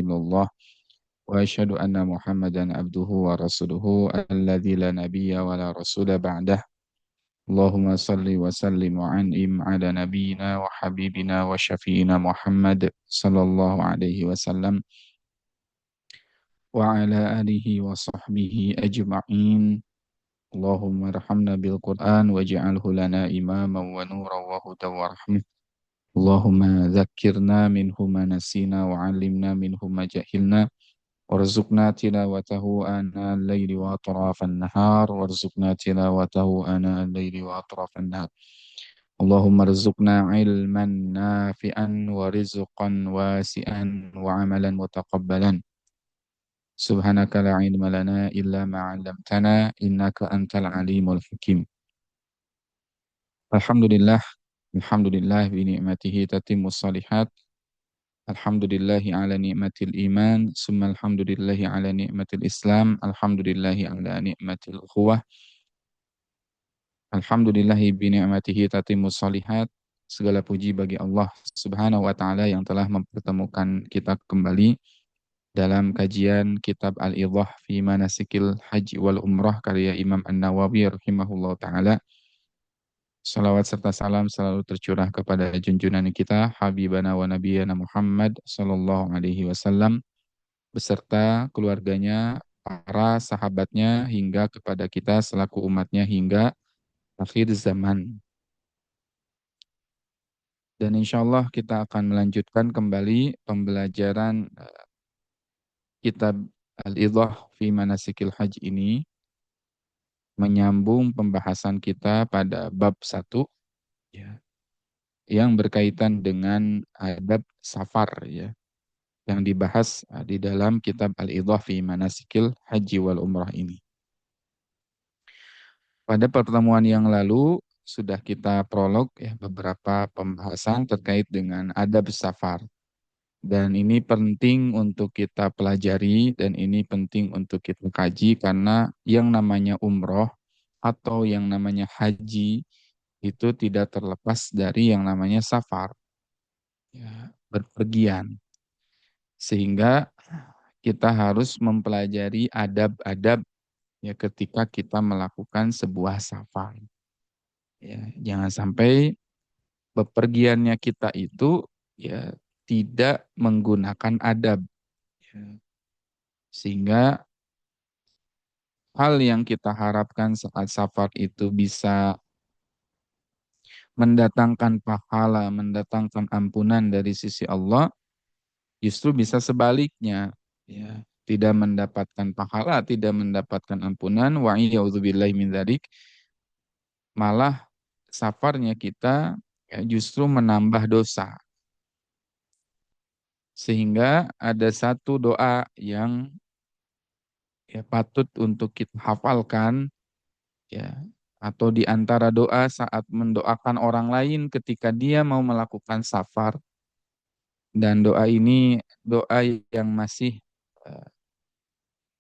illallah wa asyhadu anna Muhammadan abduhu wa rasuluhu alladzi la nabiyya wa la rasula ba'dah. Allahumma salli wa sallim wa an'im ala nabiyyina wa habibina wa syafi'ina Muhammad sallallahu alaihi wasallam wa ala alihi wa sahbihi ajma'in. Allahumma arhamna bil Qur'an waj'alhu lana imaman wa nuran wa hudan wa rahmah. Allahumma dzakkirna minhu ma nasina wa 'allimna minhu ma jahilna warzuqna tilawatahu ana al-laili wa atrafan nahar warzuqna tilawatahu ana al-laili wa atrafan nahar. Allahumma rzuqna ilman nafi'an wa rizqan wasi'an wa amalan mutaqabbalan. Subhanaka la ilma lana illa ma 'allamtana innaka antal alimul hakim. Alhamdulillah, alhamdulillah bi ni'matihi tatimmus shalihat. Alhamdulillahi ala ni'matil iman, summa alhamdulillahi ala ni'matil islam, alhamdulillahi ala ni'matil ukhuwah. Alhamdulillahi bi ni'matihi tatimmus shalihat. Segala puji bagi Allah Subhanahu wa taala yang telah mempertemukan kita kembali dalam kajian kitab Al-Idhah fi Manasikil Haji wal Umrah karya Imam An-Nawawi rahimahullah ta'ala. Salawat serta salam selalu tercurah kepada junjungan kita Habibana wa Nabiyana Muhammad sallallahu alaihi wasallam beserta keluarganya, para sahabatnya hingga kepada kita selaku umatnya hingga akhir zaman. Dan insya Allah kita akan melanjutkan kembali pembelajaran kitab Al-Idhah fi Manasikil Haji ini, menyambung pembahasan kita pada bab 1 ya, yang berkaitan dengan adab safar ya, yang dibahas di dalam kitab Al-Idhah fi Manasikil Haji wal Umrah ini. Pada pertemuan yang lalu sudah kita prolog ya beberapa pembahasan terkait dengan adab safar. Dan ini penting untuk kita pelajari dan ini penting untuk kita kaji karena yang namanya umroh atau yang namanya haji itu tidak terlepas dari yang namanya safar, ya, berpergian. Sehingga kita harus mempelajari adab-adab ya ketika kita melakukan sebuah safar. Ya, jangan sampai bepergiannya kita itu ya tidak menggunakan adab. Ya. Sehingga hal yang kita harapkan saat safar itu bisa mendatangkan pahala, mendatangkan ampunan dari sisi Allah, justru bisa sebaliknya. Ya, tidak mendapatkan pahala, tidak mendapatkan ampunan, wa a'udzubillahi min dzalik, malah safarnya kita ya, justru menambah dosa. Sehingga ada satu doa yang ya patut untuk kita hafalkan ya, atau di antara doa saat mendoakan orang lain ketika dia mau melakukan safar, dan doa ini doa yang masih eh,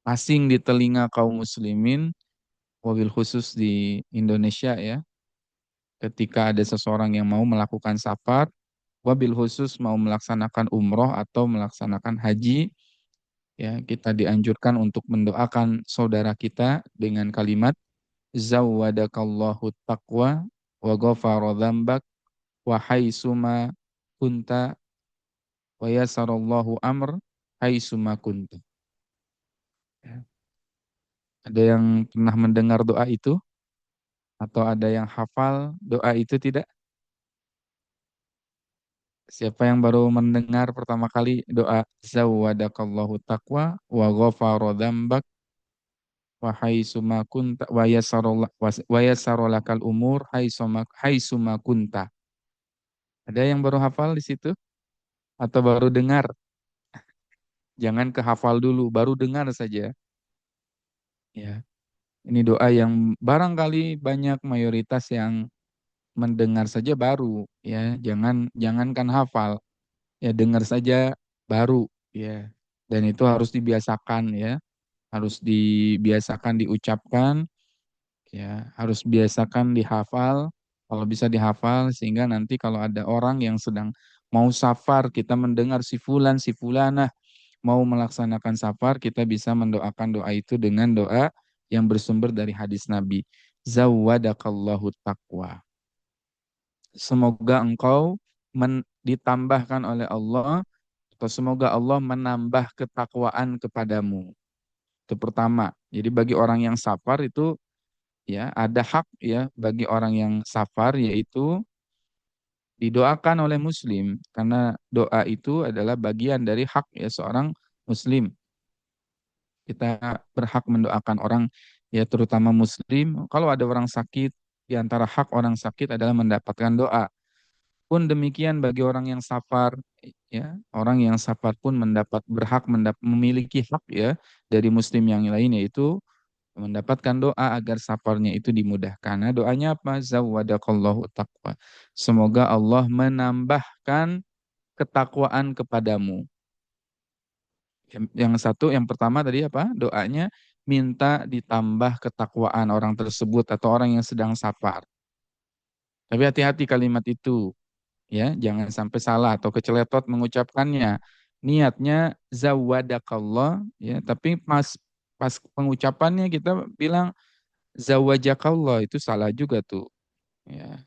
asing di telinga kaum muslimin, wabil khusus di Indonesia ya, ketika ada seseorang yang mau melakukan safar, wabil khusus mau melaksanakan umroh atau melaksanakan haji, ya kita dianjurkan untuk mendoakan saudara kita dengan kalimat zawwadakallahu taqwa wa ghafara dzambak wa haitsuma kunta wa yasarallahu amr haitsuma kunta. Ya. Ada yang pernah mendengar doa itu atau ada yang hafal doa itu tidak? Siapa yang baru mendengar pertama kali doa zawwadakallahu taqwa wa ghafara dzambak wa haitsuma kunta wa yassaralakal umur haitsuma kunta. Ada yang baru hafal di situ atau baru dengar? Jangan kehafal dulu, baru dengar saja. Ya, ini doa yang barangkali banyak mayoritas yang mendengar saja baru, ya. Jangankan hafal, ya dengar saja baru, ya. Dan itu harus dibiasakan, ya. Harus dibiasakan diucapkan, ya. Harus biasakan dihafal. Kalau bisa dihafal sehingga nanti kalau ada orang yang sedang mau safar, kita mendengar si fulan, si fulana mau melaksanakan safar, kita bisa mendoakan doa itu dengan doa yang bersumber dari hadis Nabi. Zawadakallahu taqwa. Semoga engkau ditambahkan oleh Allah, atau semoga Allah menambah ketakwaan kepadamu. Itu pertama. Jadi bagi orang yang safar itu ya ada hak ya bagi orang yang safar, yaitu didoakan oleh muslim, karena doa itu adalah bagian dari hak ya seorang muslim. Kita berhak mendoakan orang ya terutama muslim. Kalau ada orang sakit, di antara hak orang sakit adalah mendapatkan doa. Pun demikian bagi orang yang safar, ya orang yang safar pun memiliki hak ya dari muslim yang lain, yaitu mendapatkan doa agar safarnya itu dimudahkan. Nah, doanya apa? Zawadakallahu taqwa. Semoga Allah menambahkan ketakwaan kepadamu. Yang satu, yang pertama tadi apa? Doanya minta ditambah ketakwaan orang tersebut atau orang yang sedang safar. Tapi hati-hati kalimat itu, ya, jangan sampai salah atau keceletot mengucapkannya. Niatnya zawadakallah, ya, tapi pas pas pengucapannya kita bilang zawajakallah, itu salah juga tuh. Ya.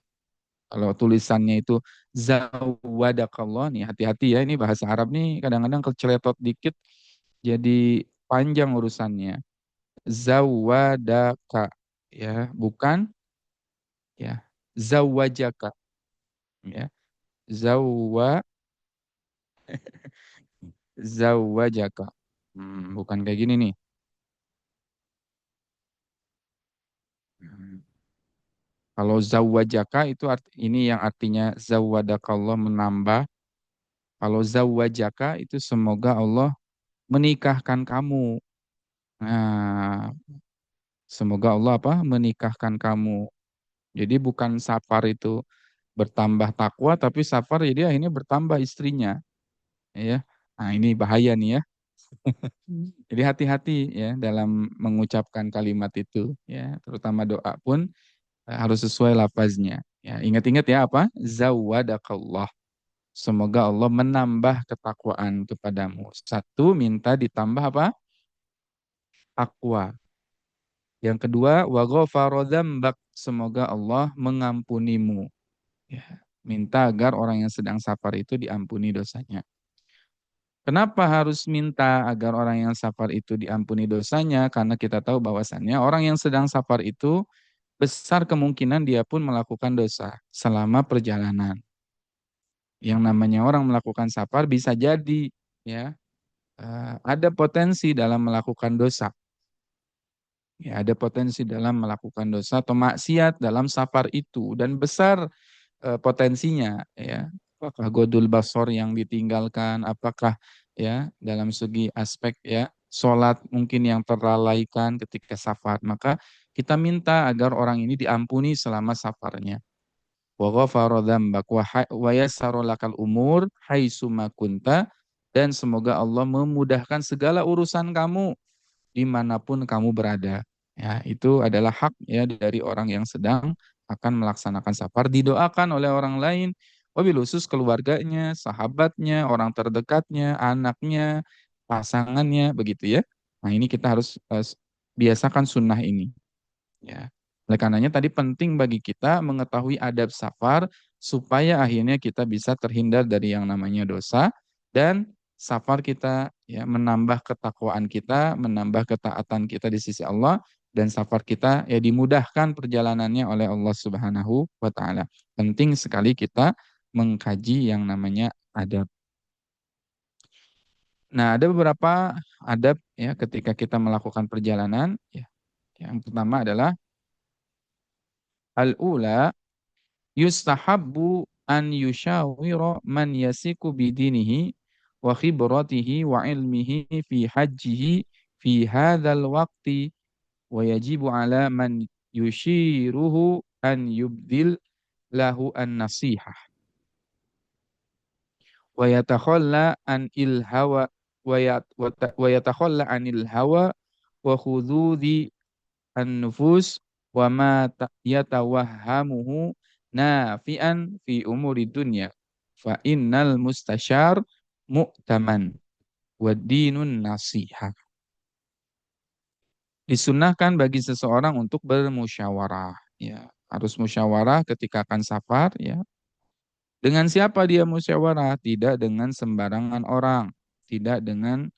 Kalau tulisannya itu zawadakallah nih, hati-hati ya, ini bahasa Arab nih kadang-kadang keceletot dikit jadi panjang urusannya. Zawadaka, ya, bukan ya zawajaka, ya. Zawa zawajaka. Bukan kayak gini nih. Hmm. Kalau zawajaka itu ini yang artinya zawadakallah menambah. Kalau zawajaka itu semoga Allah menikahkan kamu. Nah, semoga Allah apa? Menikahkan kamu. Jadi bukan safar itu bertambah takwa, tapi safar jadi akhirnya bertambah istrinya, ya. Nah, ini bahaya nih ya. Jadi hati-hati ya dalam mengucapkan kalimat itu, ya. Terutama doa pun harus sesuai lafaznya. Ya, ingat-ingat ya apa? Zawadakallah. Semoga Allah menambah ketakwaan kepadamu. Satu, minta ditambah apa? Takwa. Yang kedua, wa ghafara dzambak. Semoga Allah mengampunimu. Ya, minta agar orang yang sedang safar itu diampuni dosanya. Kenapa harus minta agar orang yang safar itu diampuni dosanya? Karena kita tahu bahwasannya orang yang sedang safar itu besar kemungkinan dia pun melakukan dosa selama perjalanan. Yang namanya orang melakukan safar bisa jadi ya ada potensi dalam melakukan dosa. Ya, ada potensi dalam melakukan dosa atau maksiat dalam safar itu, dan besar potensinya ya. Apakah godul basor yang ditinggalkan, apakah ya dalam segi aspek ya sholat mungkin yang terlalaikan ketika safar, maka kita minta agar orang ini diampuni selama safarnya. Wa ghafara dzambak wa yassara lakal umur haitsu ma kunta, dan semoga Allah memudahkan segala urusan kamu dimanapun kamu berada. Ya, itu adalah hak ya dari orang yang sedang akan melaksanakan safar, didoakan oleh orang lain, wabil khusus keluarganya, sahabatnya, orang terdekatnya, anaknya, pasangannya, begitu ya. Nah, ini kita harus biasakan sunnah ini. Ya. Oleh karenanya tadi penting bagi kita mengetahui adab safar supaya akhirnya kita bisa terhindar dari yang namanya dosa, dan safar kita ya menambah ketakwaan kita, menambah ketaatan kita di sisi Allah, dan safar kita ya dimudahkan perjalanannya oleh Allah Subhanahu wa taala. Penting sekali kita mengkaji yang namanya adab. Nah, ada beberapa adab ya ketika kita melakukan perjalanan ya. Yang pertama adalah al-ula yustahabbu an yushawira man yasiku bidinihi wa khibratihi wa ilmihi fi hajjihi fi hadzal waqti, wa yajibu ala man yushiruhu an yubdil lahu an nasihah wa yatakhalla an il hawa wa yatakhalla anil hawa wa khududi an-nufus wa ma yatawahhamuhu nafi'an fi umuri dunya fa innal mustasyar mu'taman. wa dinun nasihah. Disunnahkan bagi seseorang untuk bermusyawarah. Ya, harus musyawarah ketika akan safar. Ya, dengan siapa dia musyawarah? Tidak dengan sembarangan orang, tidak dengan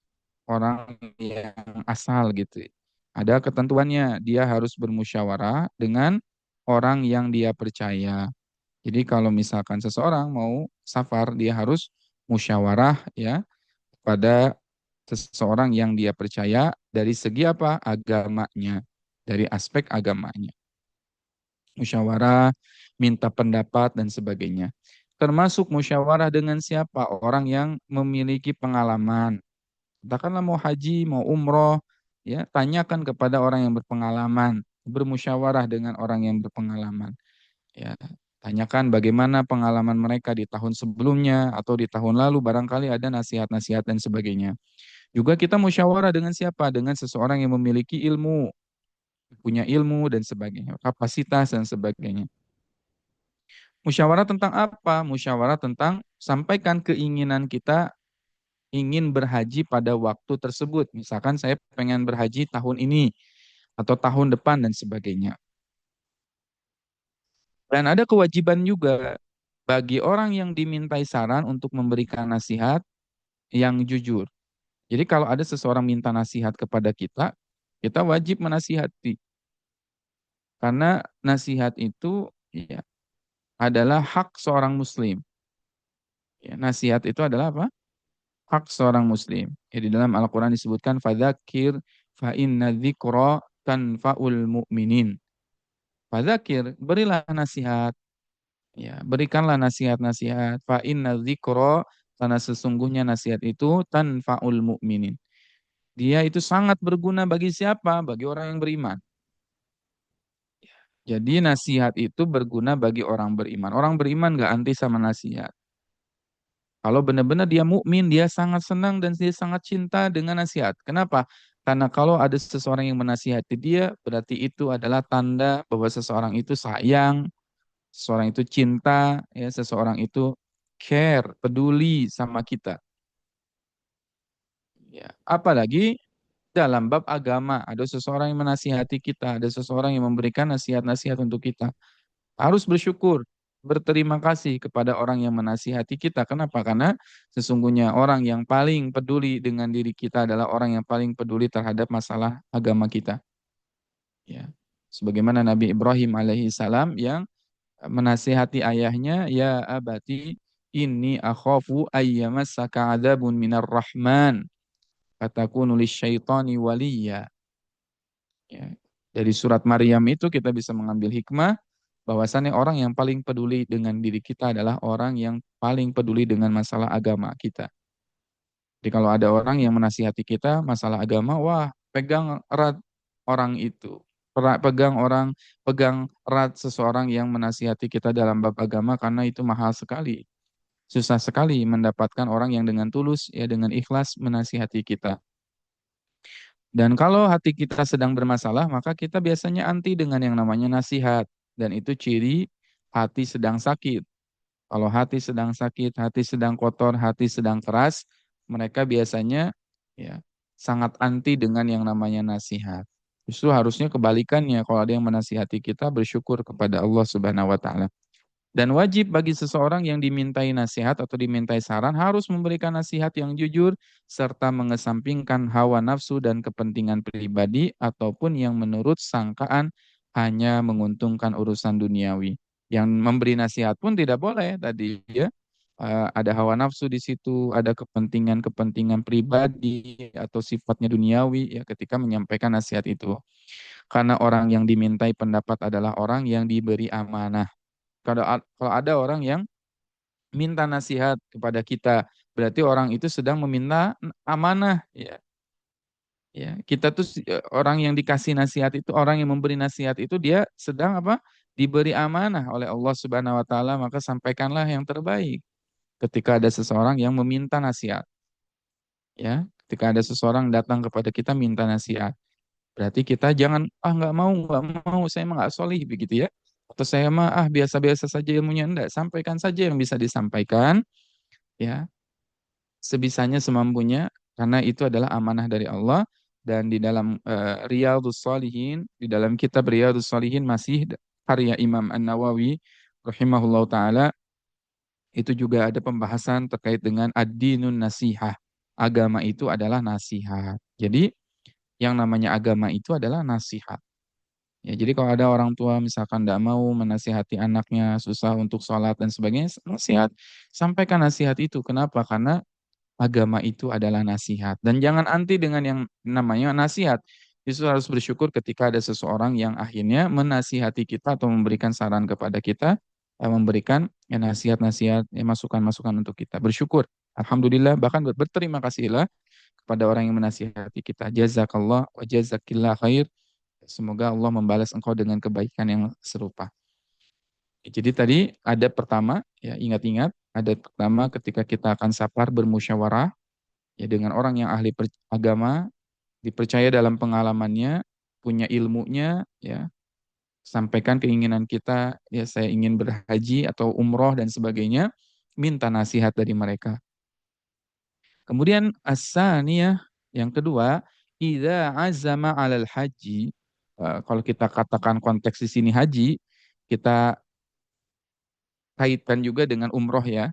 orang yang asal gitu. Ada ketentuannya. Dia harus bermusyawarah dengan orang yang dia percaya. Jadi kalau misalkan seseorang mau safar, dia harus musyawarah ya pada seseorang yang dia percaya dari segi apa? Agamanya, dari aspek agamanya. Musyawarah, minta pendapat dan sebagainya. Termasuk musyawarah dengan siapa? Orang yang memiliki pengalaman. Katakanlah mau haji, mau umroh, ya tanyakan kepada orang yang berpengalaman. Bermusyawarah dengan orang yang berpengalaman. Ya, tanyakan bagaimana pengalaman mereka di tahun sebelumnya atau di tahun lalu, barangkali ada nasihat-nasihat dan sebagainya. Juga kita musyawarah dengan siapa? Dengan seseorang yang memiliki ilmu, punya ilmu dan sebagainya, kapasitas dan sebagainya. Musyawarah tentang apa? Musyawarah tentang sampaikan keinginan kita ingin berhaji pada waktu tersebut. Misalkan saya pengen berhaji tahun ini atau tahun depan dan sebagainya. Dan ada kewajiban juga bagi orang yang dimintai saran untuk memberikan nasihat yang jujur. Jadi kalau ada seseorang minta nasihat kepada kita, kita wajib menasihati. Karena nasihat itu ya, adalah hak seorang muslim. Ya, nasihat itu adalah apa? Hak seorang muslim. Ya, di dalam Al-Quran disebutkan, fadzakir fa inna dzikra tanfa'ul mu'minin. Fadzakir, berilah nasihat. Ya, berikanlah nasihat-nasihat. Fa inna dzikra, karena sesungguhnya nasihat itu tanfa'ul mu'minin. Dia itu sangat berguna bagi siapa? Bagi orang yang beriman. Jadi nasihat itu berguna bagi orang beriman. Orang beriman gak anti sama nasihat. Kalau benar-benar dia mukmin, dia sangat senang dan dia sangat cinta dengan nasihat. Kenapa? Karena kalau ada seseorang yang menasihati dia, berarti itu adalah tanda bahwa seseorang itu sayang, seseorang itu cinta, ya, seseorang itu care, peduli sama kita. Ya. Apalagi dalam bab agama, ada seseorang yang menasihati kita, ada seseorang yang memberikan nasihat-nasihat untuk kita. Harus bersyukur, berterima kasih kepada orang yang menasihati kita. Kenapa? Karena sesungguhnya orang yang paling peduli dengan diri kita adalah orang yang paling peduli terhadap masalah agama kita. Ya. Sebagaimana Nabi Ibrahim alaihi salam yang menasihati ayahnya, ya abati inni akhafu ayyamassaka adzabun minar rahman fatakunu lisyaitani waliya. Ya. Dari surat Maryam itu kita bisa mengambil hikmah bahwasannya orang yang paling peduli dengan diri kita adalah orang yang paling peduli dengan masalah agama kita. Jadi kalau ada orang yang menasihati kita masalah agama, wah, pegang erat orang itu. Pegang orang, pegang erat seseorang yang menasihati kita dalam bab agama karena itu mahal sekali. Susah sekali mendapatkan orang yang dengan tulus, ya dengan ikhlas menasihati kita. Dan kalau hati kita sedang bermasalah, maka kita biasanya anti dengan yang namanya nasihat. Dan itu ciri hati sedang sakit. Kalau hati sedang sakit, hati sedang kotor, hati sedang keras, mereka biasanya ya sangat anti dengan yang namanya nasihat. Justru harusnya kebalikannya, kalau ada yang menasihati kita, bersyukur kepada Allah Subhanahu wa taala. Dan wajib bagi seseorang yang dimintai nasihat atau dimintai saran harus memberikan nasihat yang jujur serta mengesampingkan hawa nafsu dan kepentingan pribadi ataupun yang menurut sangkaan hanya menguntungkan urusan duniawi. Yang memberi nasihat pun tidak boleh tadi ya. Ada hawa nafsu di situ, ada kepentingan-kepentingan pribadi atau sifatnya duniawi ya ketika menyampaikan nasihat itu. Karena orang yang dimintai pendapat adalah orang yang diberi amanah. Kalau ada orang yang minta nasihat kepada kita, berarti orang itu sedang meminta amanah. Ya, ya. Kita tuh orang yang dikasih nasihat itu, orang yang memberi nasihat itu dia sedang apa? Diberi amanah oleh Allah Subhanahu Wa Taala, maka sampaikanlah yang terbaik. Ketika ada seseorang yang meminta nasihat, ya, ketika ada seseorang datang kepada kita minta nasihat, berarti kita jangan nggak mau, saya mah nggak solih begitu ya. Atau saya mah biasa-biasa saja ilmunya, enggak, sampaikan saja yang bisa disampaikan ya sebisanya semampunya karena itu adalah amanah dari Allah. Dan di dalam Riyadhus Shalihin, di dalam kitab Riyadhus Shalihin masih karya Imam An-Nawawi rahimahullah taala, itu juga ada pembahasan terkait dengan ad-dinun nasihah. Agama itu adalah nasihat. Jadi yang namanya agama itu adalah nasihat. Ya, jadi kalau ada orang tua misalkan tidak mau menasihati anaknya, susah untuk sholat dan sebagainya, nasihat, sampaikan nasihat itu. Kenapa? Karena agama itu adalah nasihat. Dan jangan anti dengan yang namanya nasihat. Justru harus bersyukur ketika ada seseorang yang akhirnya menasihati kita atau memberikan saran kepada kita, memberikan ya, nasihat-nasihat, ya, masukan-masukan untuk kita. Bersyukur. Alhamdulillah, bahkan berterima kasihlah kepada orang yang menasihati kita. Jazakallah wa jazakillah khair. Semoga Allah membalas engkau dengan kebaikan yang serupa. Jadi tadi ada pertama, ya ingat-ingat, ada pertama ketika kita akan safar bermusyawarah, ya dengan orang yang ahli agama, dipercaya dalam pengalamannya, punya ilmunya, ya sampaikan keinginan kita, ya saya ingin berhaji atau umroh dan sebagainya, minta nasihat dari mereka. Kemudian as-saniyah, yang kedua, idza azama 'alal haji, kalau kita katakan konteks di sini haji, kita kaitkan juga dengan umroh ya,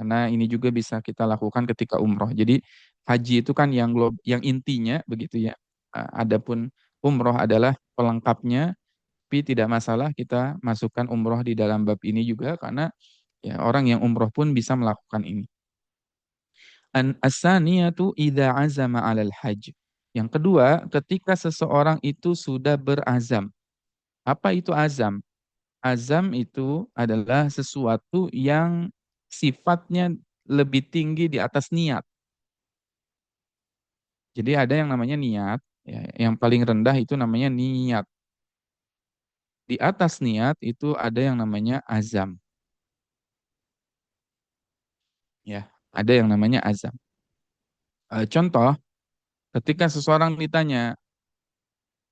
karena ini juga bisa kita lakukan ketika umroh. Jadi haji itu kan yang intinya begitu ya. Adapun umroh adalah pelengkapnya, tapi tidak masalah kita masukkan umroh di dalam bab ini juga karena ya orang yang umroh pun bisa melakukan ini. As-saniyatu idza azama 'alal hajj. Yang kedua, ketika seseorang itu sudah berazam. Apa itu azam? Azam itu adalah sesuatu yang sifatnya lebih tinggi di atas niat. Jadi ada yang namanya niat, ya, yang paling rendah itu namanya niat. Di atas niat itu ada yang namanya azam, ya. Ada yang namanya azam. Contoh, ketika seseorang ditanya,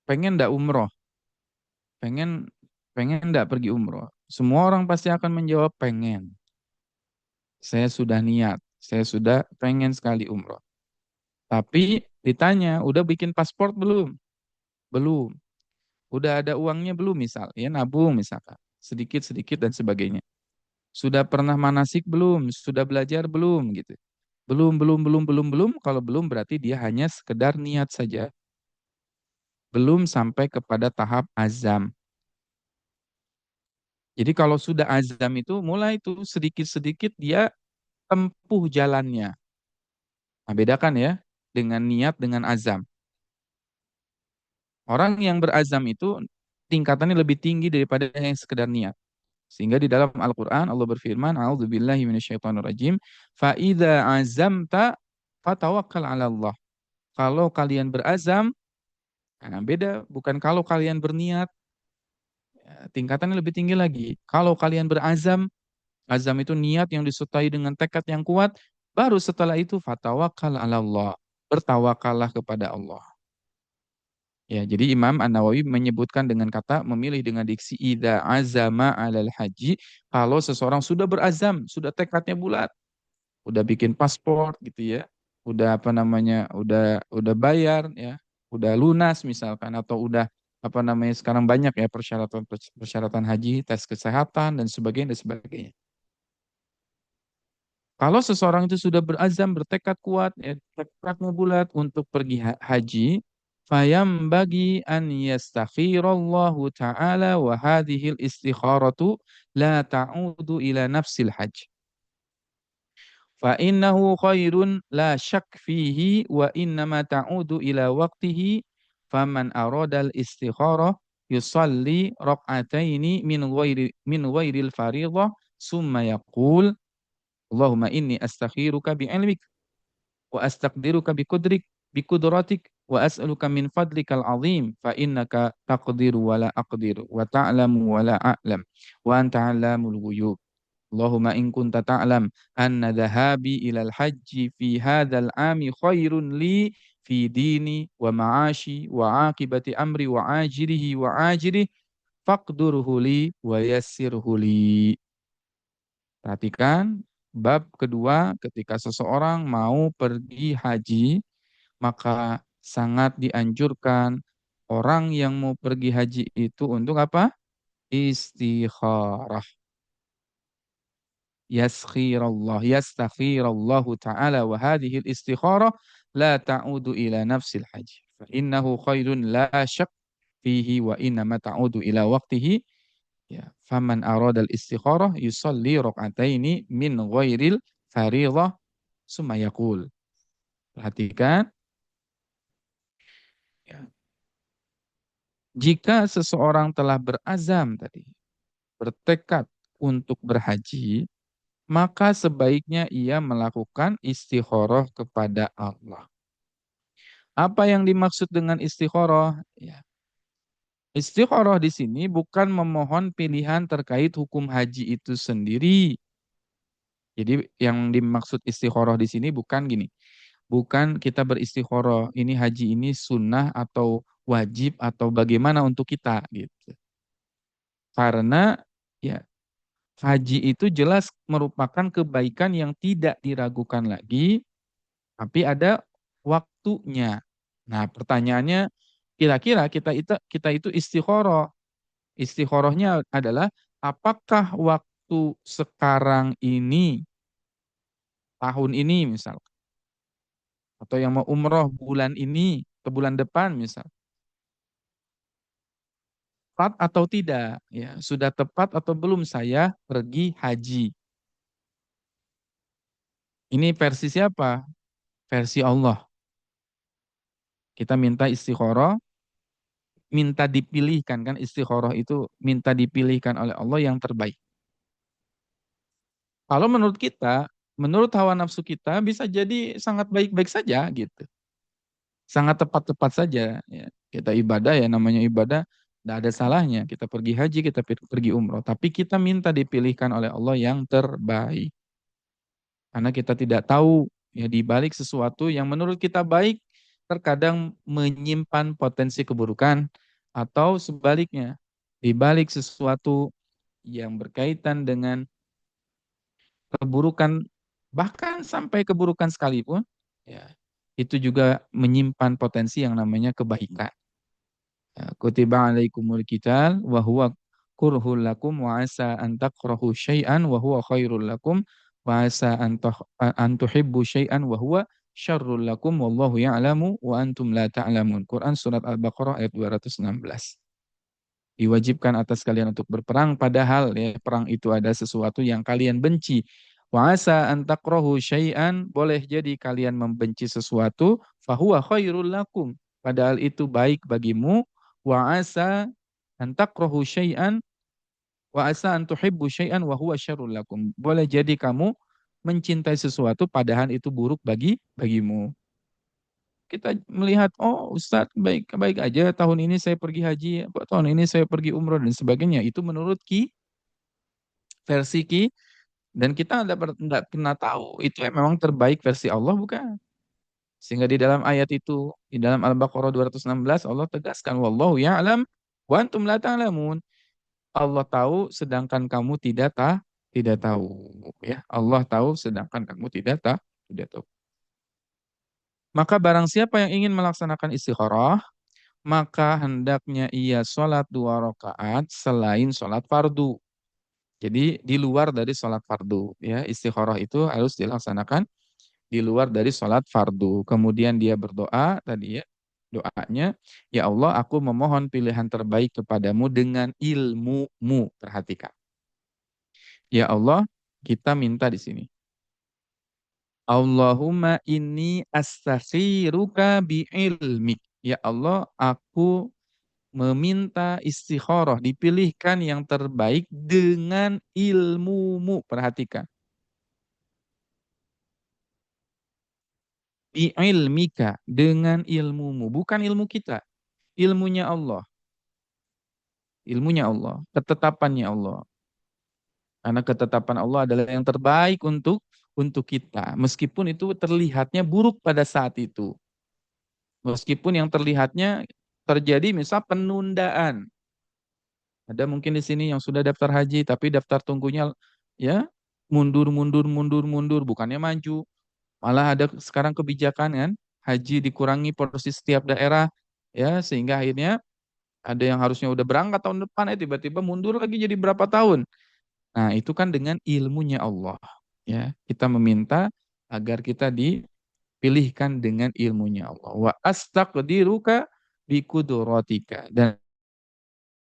pengen ndak umroh? Pengen pengen ndak pergi umroh? Semua orang pasti akan menjawab pengen. Saya sudah niat, saya sudah pengen sekali umroh. Tapi ditanya, udah bikin paspor belum? Belum. Udah ada uangnya belum misal? Ya nabung misalkan. Sedikit-sedikit dan sebagainya. Sudah pernah manasik belum? Sudah belajar belum? Gitu. Belum, belum, belum, belum, belum. Kalau belum berarti dia hanya sekedar niat saja. Belum sampai kepada tahap azam. Jadi kalau sudah azam itu mulai tuh sedikit-sedikit dia tempuh jalannya. Nah, bedakan ya dengan niat dengan azam. Orang yang berazam itu tingkatannya lebih tinggi daripada yang sekedar niat. Sehingga di dalam Al-Quran Allah berfirman, A'udzubillahi minasyaitonirrajim, fa'idha azamta fatawakkal 'ala Allah. Kalau kalian berazam, nah beda, bukan kalau kalian berniat, ya, tingkatannya lebih tinggi lagi. Kalau kalian berazam, azam itu niat yang disertai dengan tekad yang kuat, baru setelah itu fatawakkal 'ala Allah. Bertawakallah kepada Allah. Ya, jadi Imam An-Nawawi menyebutkan dengan kata memilih dengan diksi idza azama 'alal haji, kalau seseorang sudah berazam, sudah tekadnya bulat, udah bikin paspor gitu ya, udah apa namanya, udah bayar ya, udah lunas misalkan atau udah apa namanya sekarang banyak ya persyaratan persyaratan haji, tes kesehatan dan sebagainya dan sebagainya. Kalau seseorang itu sudah berazam, bertekad kuat, ya, tekadnya bulat untuk pergi haji, fayam bagi an yastakhirallahu ta'ala wa hadhil istikharatu la ta'udu ila nafsil hajj. Fa innahu khairun la syak fihi wa innama ta'udu ila waqtihi faman aradal istikharah yusalli raq'ataini min ghairil fariḍah summa yaqul Allahumma inni astakhiruka bi'ilmik wa astaqdiruka biqudratik wa as'aluka min fadlikal azim fa innaka taqdiru wa la aqdiru wa ta'lamu wa la a'lam wa anta 'allamul ghuyub. Allahumma in kunta ta'lam anna dhahabi ilal hajji fi hadzal 'ami khairun li fi dini wa ma'ashi wa 'aqibati amri wa ajilihi wa ajilihi faqdurhu li wa yassirhu li. Perhatikan bab kedua ketika seseorang mau pergi haji, maka sangat dianjurkan orang yang mau pergi haji itu untuk apa? Istikharah. Yastakhirallahu ta'ala wa hadhihi al-istikharah la ta'udu ila nafsil haji. Fa innahu khairun la syak fihi wa innama ta'udu ila waqtihi. Ya, faman aradal istikharah yusalli raka'ataini min ghairil fariidhah summa yaqul. Perhatikan, ya, jika seseorang telah berazam tadi, bertekad untuk berhaji, maka sebaiknya ia melakukan istikharah kepada Allah. Apa yang dimaksud dengan istikharah? Ya, istikharah di sini bukan memohon pilihan terkait hukum haji itu sendiri. Jadi yang dimaksud istikharah di sini bukan gini. Bukan kita beristikharah, ini haji ini sunnah atau wajib atau bagaimana untuk kita gitu. Karena ya haji itu jelas merupakan kebaikan yang tidak diragukan lagi, tapi ada waktunya. Nah, pertanyaannya kira-kira kita itu istikharah. Istikharahnya adalah apakah waktu sekarang ini, tahun ini misal, atau yang mau umroh bulan ini ke bulan depan misal, tepat atau tidak? Ya, sudah tepat atau belum saya pergi haji? Ini versi siapa? Versi Allah. Kita minta istikharah, minta dipilihkan kan istikharah itu minta dipilihkan oleh Allah yang terbaik. Kalau menurut kita, menurut hawa nafsu kita bisa jadi sangat baik-baik saja gitu. Sangat tepat-tepat saja ya. Kita ibadah ya namanya ibadah, tidak ada salahnya. Kita pergi haji, kita pergi umroh, tapi kita minta dipilihkan oleh Allah yang terbaik. Karena kita tidak tahu ya di balik sesuatu yang menurut kita baik terkadang menyimpan potensi keburukan atau sebaliknya di balik sesuatu yang berkaitan dengan keburukan bahkan sampai keburukan sekalipun ya itu juga menyimpan potensi yang namanya kebaikan. Ya, kutiba alaikumul qital wa huwa kurhul lakum wa asa an takrahu syai'an wa huwa khairul lakum wa asa an tuhibbu syai'an wa huwa syarrul lakum wallahu ya'lamu wa antum la ta'lamun. Quran surat Al-Baqarah ayat 216. Diwajibkan atas kalian untuk berperang padahal ya perang itu ada sesuatu yang kalian benci. Wa asa an takrahu syai'an, boleh jadi kalian membenci sesuatu, fahuwa khairul lakum, padahal itu baik bagimu. Wa asa an takrahu syai'an wa asa an tuhibbu syai'an wa huwa syarrul lakum. Boleh jadi kamu mencintai sesuatu padahal itu buruk bagimu. Kita melihat, oh Ustadz baik-baik aja tahun ini saya pergi haji, tahun ini saya pergi umroh dan sebagainya. Itu menurut versi dan kita tidak pernah tahu itu memang terbaik versi Allah bukan. Sehingga di dalam ayat itu, di dalam Al-Baqarah 216 Allah tegaskan, wallahu ya'lam wa antum la ta'lamun. Allah tahu sedangkan kamu tidak tahu. Ya, Allah tahu sedangkan kamu tidak tahu. Maka barang siapa yang ingin melaksanakan istikharah, maka hendaknya ia sholat 2 rakaat selain sholat fardu. Jadi di luar dari sholat fardu. Ya, istikharah itu harus dilaksanakan di luar dari sholat fardu. Kemudian dia berdoa tadi ya, doanya, ya Allah aku memohon pilihan terbaik kepadamu dengan ilmumu. Perhatikan. Ya Allah, kita minta di sini. Allahumma inni astakhiruka bi'ilmik. Ya Allah, aku meminta istikharah, dipilihkan yang terbaik dengan ilmumu. Perhatikan. Bi'ilmika, dengan ilmumu. Bukan ilmu kita. Ilmunya Allah. Ilmunya Allah. Ketetapannya Allah. Karena ketetapan Allah adalah yang terbaik untuk kita. Meskipun itu terlihatnya buruk pada saat itu. Meskipun yang terlihatnya terjadi misal penundaan. Ada mungkin di sini yang sudah daftar haji tapi daftar tunggunya ya mundur mundur mundur mundur bukannya maju. Malah ada sekarang kebijakan kan haji dikurangi porsi setiap daerah, ya sehingga akhirnya ada yang harusnya udah berangkat tahun depan, tiba-tiba mundur lagi jadi berapa tahun. Nah, itu kan dengan ilmunya Allah. Ya, kita meminta agar kita dipilihkan dengan ilmunya Allah. Wa astaqdiruka biqudratika. Dan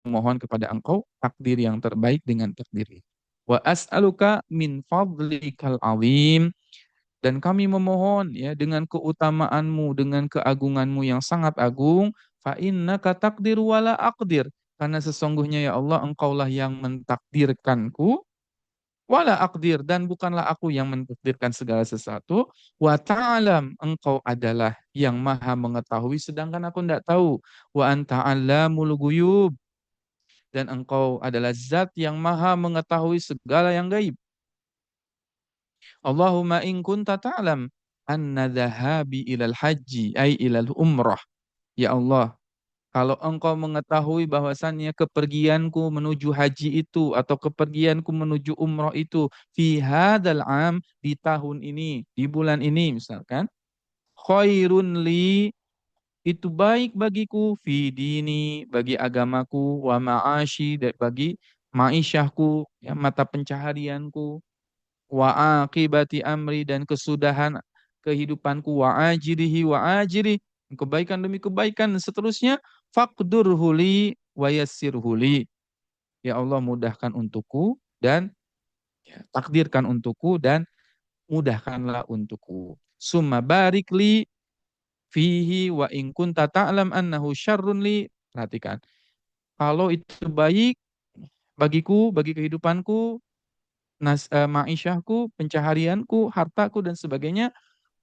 mohon kepada engkau takdir yang terbaik dengan takdir. Wa as'aluka min fadlikal azim. Dan kami memohon ya dengan keutamaanmu, dengan keagunganmu yang sangat agung, fa innaka taqdir wala aqdir. Karena sesungguhnya ya Allah, engkaulah yang mentakdirkanku, wala aqdir, dan bukanlah aku yang mentakdirkan segala sesuatu. Wa ta'lam, engkau adalah yang maha mengetahui sedangkan aku tidak tahu. Wa anta 'allamul ghuyub, dan engkau adalah zat yang maha mengetahui segala yang gaib. Allahumma in kunta ta'lam anna dhahabi ilal haji ay ilal umrah. Ya Allah, kalau engkau mengetahui bahwasannya kepergianku menuju haji itu atau kepergianku menuju umrah itu fi hadzal am, di tahun ini, di bulan ini misalkan, khairun li, itu baik bagiku, fi dini, bagi agamaku, wa ma'ashi, bagi ma'isyahku, ya, mata pencaharianku, wa aqibati amri, dan kesudahan kehidupanku, wa ajirihi wa ajiri, kebaikan demi kebaikan dan seterusnya, faqdurhu li wa yassirhu li. Ya Allah, mudahkan untukku dan ya, takdirkan untukku dan mudahkanlah untukku. Summa barik li fihi wa in kunta ta'lam annahu syarrun li. Perhatikan. Kalau itu baik bagiku, bagi kehidupanku, ma'isyahku, pencaharianku, hartaku dan sebagainya,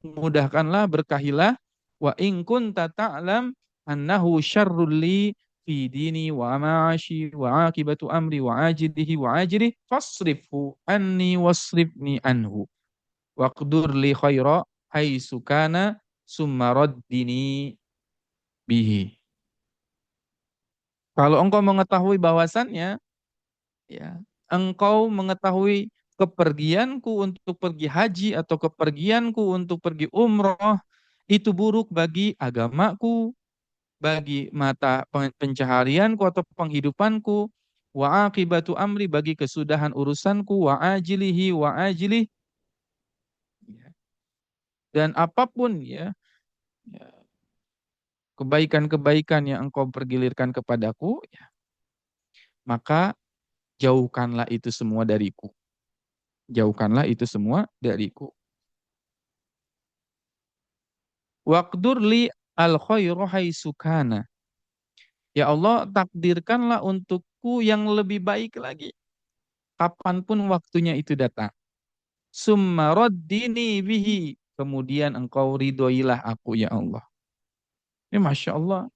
mudahkanlah, berkahilah. Wa in kunta ta'lam annahu syarrul li fi dini wa ma'ashi wa akibatu amri wa ajidihi wa ajrih fasrifhu anni wasrifni anhu waqdur li khaira haitsu kana summa raddini bihi. Kalau engkau mengetahui bahwasannya, ya, engkau mengetahui kepergianku untuk pergi haji atau kepergianku untuk pergi umroh itu buruk bagi agamaku, bagi mata pencaharianku atau penghidupanku, wa akibatu amri, bagi kesudahan urusanku, wa ajilihi wa ajilih, dan apapun ya, ya, kebaikan-kebaikan yang engkau pergilirkan kepadaku, ya, maka jauhkanlah itu semua dariku. Jauhkanlah itu semua dariku. Waqdur li al khairu haitsu kana. Ya Allah, takdirkanlah untukku yang lebih baik lagi kapanpun waktunya itu datang. Summa raddini bihi. Kemudian engkau ridhoilah aku ya Allah. Ini Masya Allah.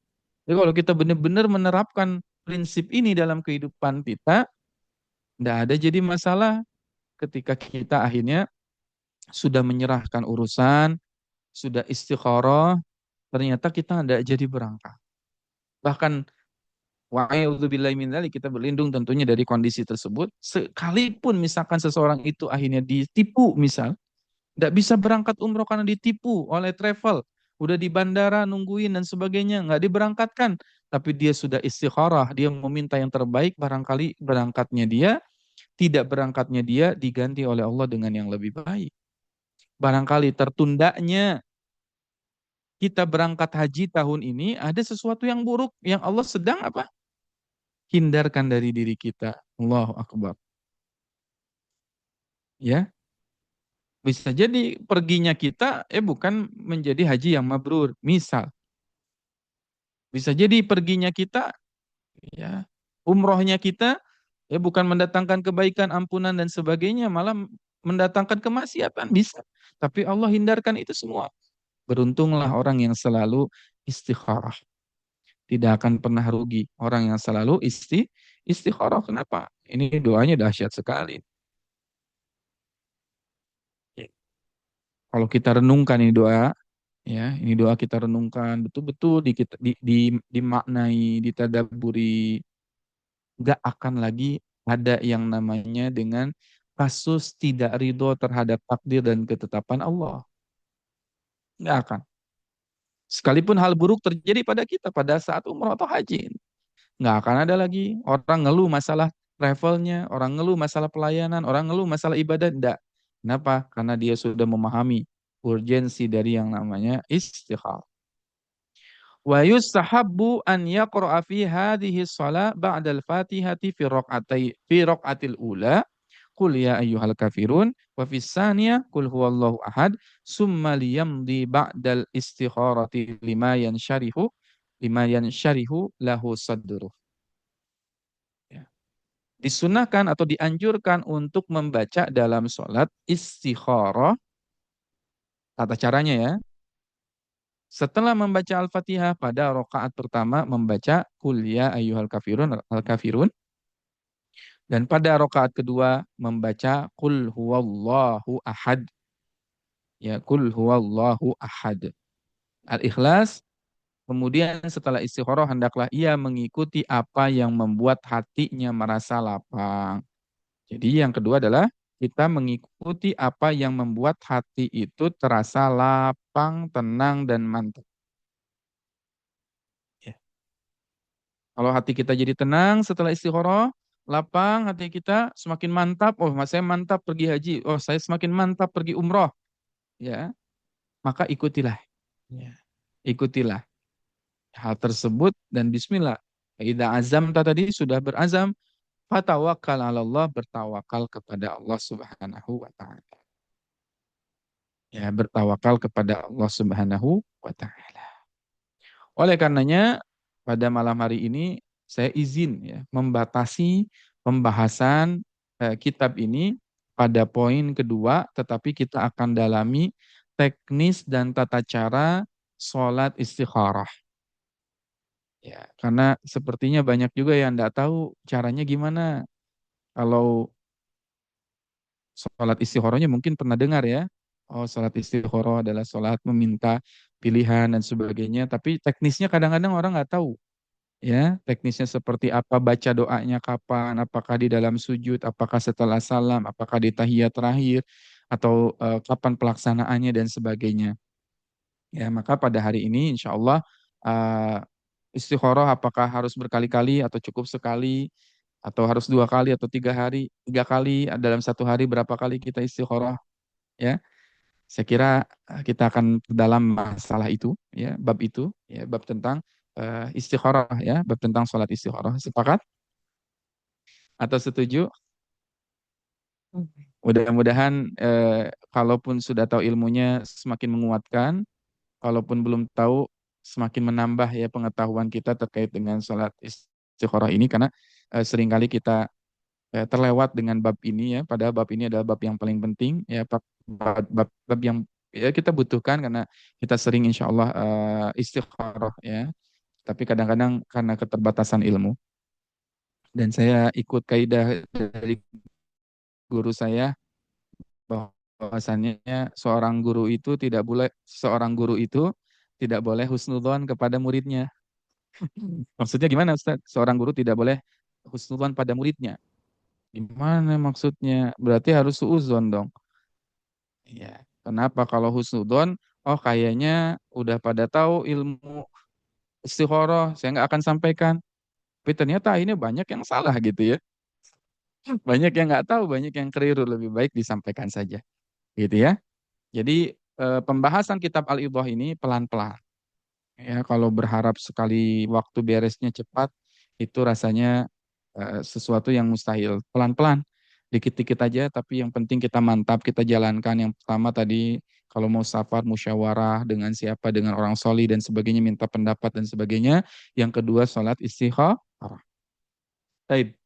Jadi kalau kita benar-benar menerapkan prinsip ini dalam kehidupan kita, tidak ada jadi masalah ketika kita akhirnya sudah menyerahkan urusan, sudah istikharah, ternyata kita tidak jadi berangkat. Bahkan wa'udzubillahi min dzalik, kita berlindung tentunya dari kondisi tersebut. Sekalipun misalkan seseorang itu akhirnya ditipu, misal tidak bisa berangkat umroh karena ditipu oleh travel, udah di bandara nungguin dan sebagainya, nggak diberangkatkan, tapi dia sudah istikharah, dia meminta yang terbaik, barangkali berangkatnya dia, tidak berangkatnya dia diganti oleh Allah dengan yang lebih baik. Barangkali tertundanya kita berangkat haji tahun ini ada sesuatu yang buruk yang Allah sedang apa? Hindarkan dari diri kita. Allahu Akbar. Ya, bisa jadi perginya kita bukan menjadi haji yang mabrur. Misal, bisa jadi perginya kita, ya, umrohnya kita bukan mendatangkan kebaikan, ampunan dan sebagainya, malah mendatangkan kemaksiatan, bisa. Tapi Allah hindarkan itu semua. Beruntunglah orang yang selalu istikharah. Tidak akan pernah rugi orang yang selalu istikharah. Kenapa? Ini doanya dahsyat sekali. Kalau kita renungkan ini doa, ya, ini doa kita renungkan betul-betul dimaknai, ditadaburi, nggak akan lagi ada yang namanya dengan kasus tidak ridho terhadap takdir dan ketetapan Allah. Nggak akan. Sekalipun hal buruk terjadi pada kita pada saat umroh atau haji, nggak akan ada lagi orang ngeluh masalah travelnya, orang ngeluh masalah pelayanan, orang ngeluh masalah ibadah. Enggak. Kenapa? Karena dia sudah memahami urgensi dari yang namanya istikharah. Wa yustahabbu an yaqra'a fi hadhihi shalah ba'da al-Fatihati fi raq'atil ula qul ya ayyuhal kafirun wa fis saniyah qul huwallahu ahad summa liyamdi ba'dal istikharati lima yansharihu lahu sadruh. Ya. Disunahkan atau dianjurkan untuk membaca dalam sholat istikharah, tata caranya ya. Setelah membaca Al-Fatihah pada rakaat pertama membaca Qul ya ayyuhal kafirun al-kafirun, dan pada rakaat kedua membaca Qul huwallahu ahad, ya Qul huwallahu ahad. Al-Ikhlas. Kemudian setelah istikharah hendaklah ia mengikuti apa yang membuat hatinya merasa lapang. Jadi yang kedua adalah kita mengikuti apa yang membuat hati itu terasa lapang, tenang, dan mantap. Ya. Kalau hati kita jadi tenang setelah istikharah, lapang hati kita, semakin mantap. Oh, saya mantap pergi haji. Oh, saya semakin mantap pergi umroh. Ya, maka ikutilah. Ya. Ikutilah hal tersebut dan bismillah. Idza azamta tadi sudah berazam, fatawakkal 'ala Allah, bertawakal kepada Allah Subhanahu wa taala. Ya, bertawakal kepada Allah Subhanahu wa taala. Oleh karenanya pada malam hari ini saya izin ya membatasi pembahasan kitab ini pada poin kedua, tetapi kita akan dalami teknis dan tata cara sholat istikharah. Ya, karena sepertinya banyak juga yang tidak tahu caranya gimana. Kalau sholat istikharahnya mungkin pernah dengar ya. Oh, sholat istikharah adalah sholat meminta pilihan dan sebagainya. Tapi teknisnya kadang-kadang orang nggak tahu. Ya, teknisnya seperti apa, baca doanya kapan, apakah di dalam sujud, apakah setelah salam, apakah di tahiyat terakhir, atau kapan pelaksanaannya dan sebagainya. Ya, maka pada hari ini insya Allah uh, istikharah apakah harus berkali-kali atau cukup sekali, atau harus 2 kali atau 3 hari, 3 kali dalam 1 hari berapa kali kita istikharah, ya. Saya kira kita akan dalam masalah itu, ya, bab itu, ya, bab tentang istikharah, ya, bab tentang sholat istikharah. Sepakat atau setuju? Mudah-mudahan kalaupun sudah tahu ilmunya semakin menguatkan, kalaupun belum tahu semakin menambah ya pengetahuan kita terkait dengan sholat istikharah ini, karena seringkali kita terlewat dengan bab ini ya, padahal bab ini adalah bab yang paling penting ya, bab yang ya kita butuhkan karena kita sering insya Allah istikharah ya, tapi kadang-kadang karena keterbatasan ilmu. Dan saya ikut kaidah dari guru saya bahwasannya seorang guru itu tidak boleh husnudzon kepada muridnya. Maksudnya gimana Ustaz? Seorang guru tidak boleh husnudzon pada muridnya. Gimana maksudnya? Berarti harus suudzon dong. Ya. Kenapa kalau husnudzon? Oh, kayaknya udah pada tahu ilmu istikharah, saya nggak akan sampaikan. Tapi ternyata ini banyak yang salah gitu ya. Banyak yang nggak tahu, banyak yang keliru. Lebih baik disampaikan saja. Gitu ya. Jadi pembahasan kitab Al-Idhah ini pelan-pelan. Ya, kalau berharap sekali waktu beresnya cepat, itu rasanya sesuatu yang mustahil. Pelan-pelan, dikit-dikit aja, tapi yang penting kita mantap, kita jalankan. Yang pertama tadi, kalau mau safar, musyawarah dengan siapa, dengan orang soli dan sebagainya, minta pendapat dan sebagainya. Yang kedua, sholat istikharah. Baik.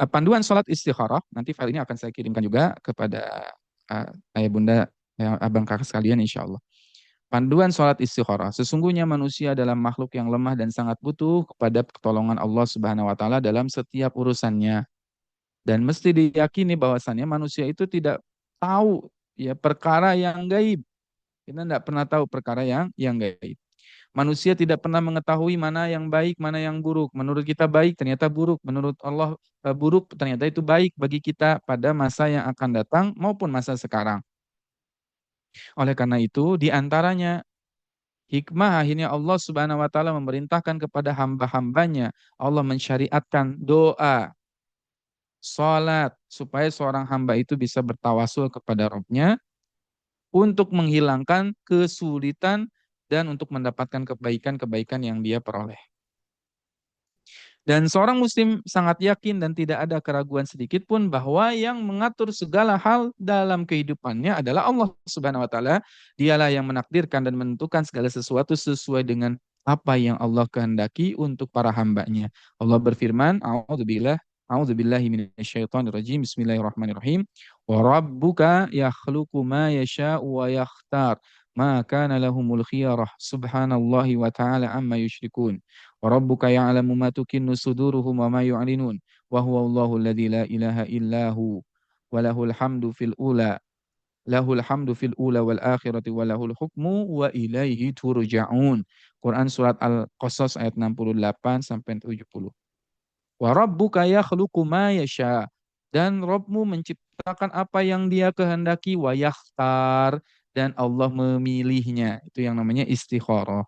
Panduan sholat istikharah, nanti file ini akan saya kirimkan juga kepada ayah bunda, abang kakak sekalian insya Allah. Panduan sholat istikharah. Sesungguhnya manusia adalah makhluk yang lemah dan sangat butuh kepada pertolongan Allah Subhanahu wa taala dalam setiap urusannya. Dan mesti diyakini bahwasannya manusia itu tidak tahu ya perkara yang gaib. Kita tidak pernah tahu perkara yang gaib. Manusia tidak pernah mengetahui mana yang baik, mana yang buruk. Menurut kita baik, ternyata buruk. Menurut Allah buruk, ternyata itu baik bagi kita pada masa yang akan datang maupun masa sekarang. Oleh karena itu, di antaranya Hikmah akhirnya Allah Subhanahu wa taala memerintahkan kepada hamba-hambanya, Allah mensyariatkan doa, salat supaya seorang hamba itu bisa bertawasul kepada Rabb-Nya untuk menghilangkan kesulitan dan untuk mendapatkan kebaikan-kebaikan yang dia peroleh. Dan seorang muslim sangat yakin dan tidak ada keraguan sedikit pun bahwa yang mengatur segala hal dalam kehidupannya adalah Allah Subhanahu wa taala. Dialah yang menakdirkan dan menentukan segala sesuatu sesuai dengan apa yang Allah kehendaki untuk para hambanya. Allah berfirman, A'udzubillahi minasyaitonirrajim. Bismillahirrahmanirrahim. Wa rabbuka yakhluqu ma yasha'u wa yakhtar. Ma kana lahumul khiyarah. Subhanallahi wa ta'ala amma yusyrikun. وربك يعلم ما تكن صدورهم وما يعلنون وهو الله الذي لا إله إلا هو وله الحمد في الأولى له الحمد في الأولى والآخرة وله الحكم وإليه ترجعون. Quran surat Al-Qasas ayat 68 sampai 70. Wa rabbuka yakhluqu ma yasha, dan Rabbmu menciptakan apa yang dia kehendaki, wa yakhtar, dan Allah memilihnya. Itu yang namanya istikharah.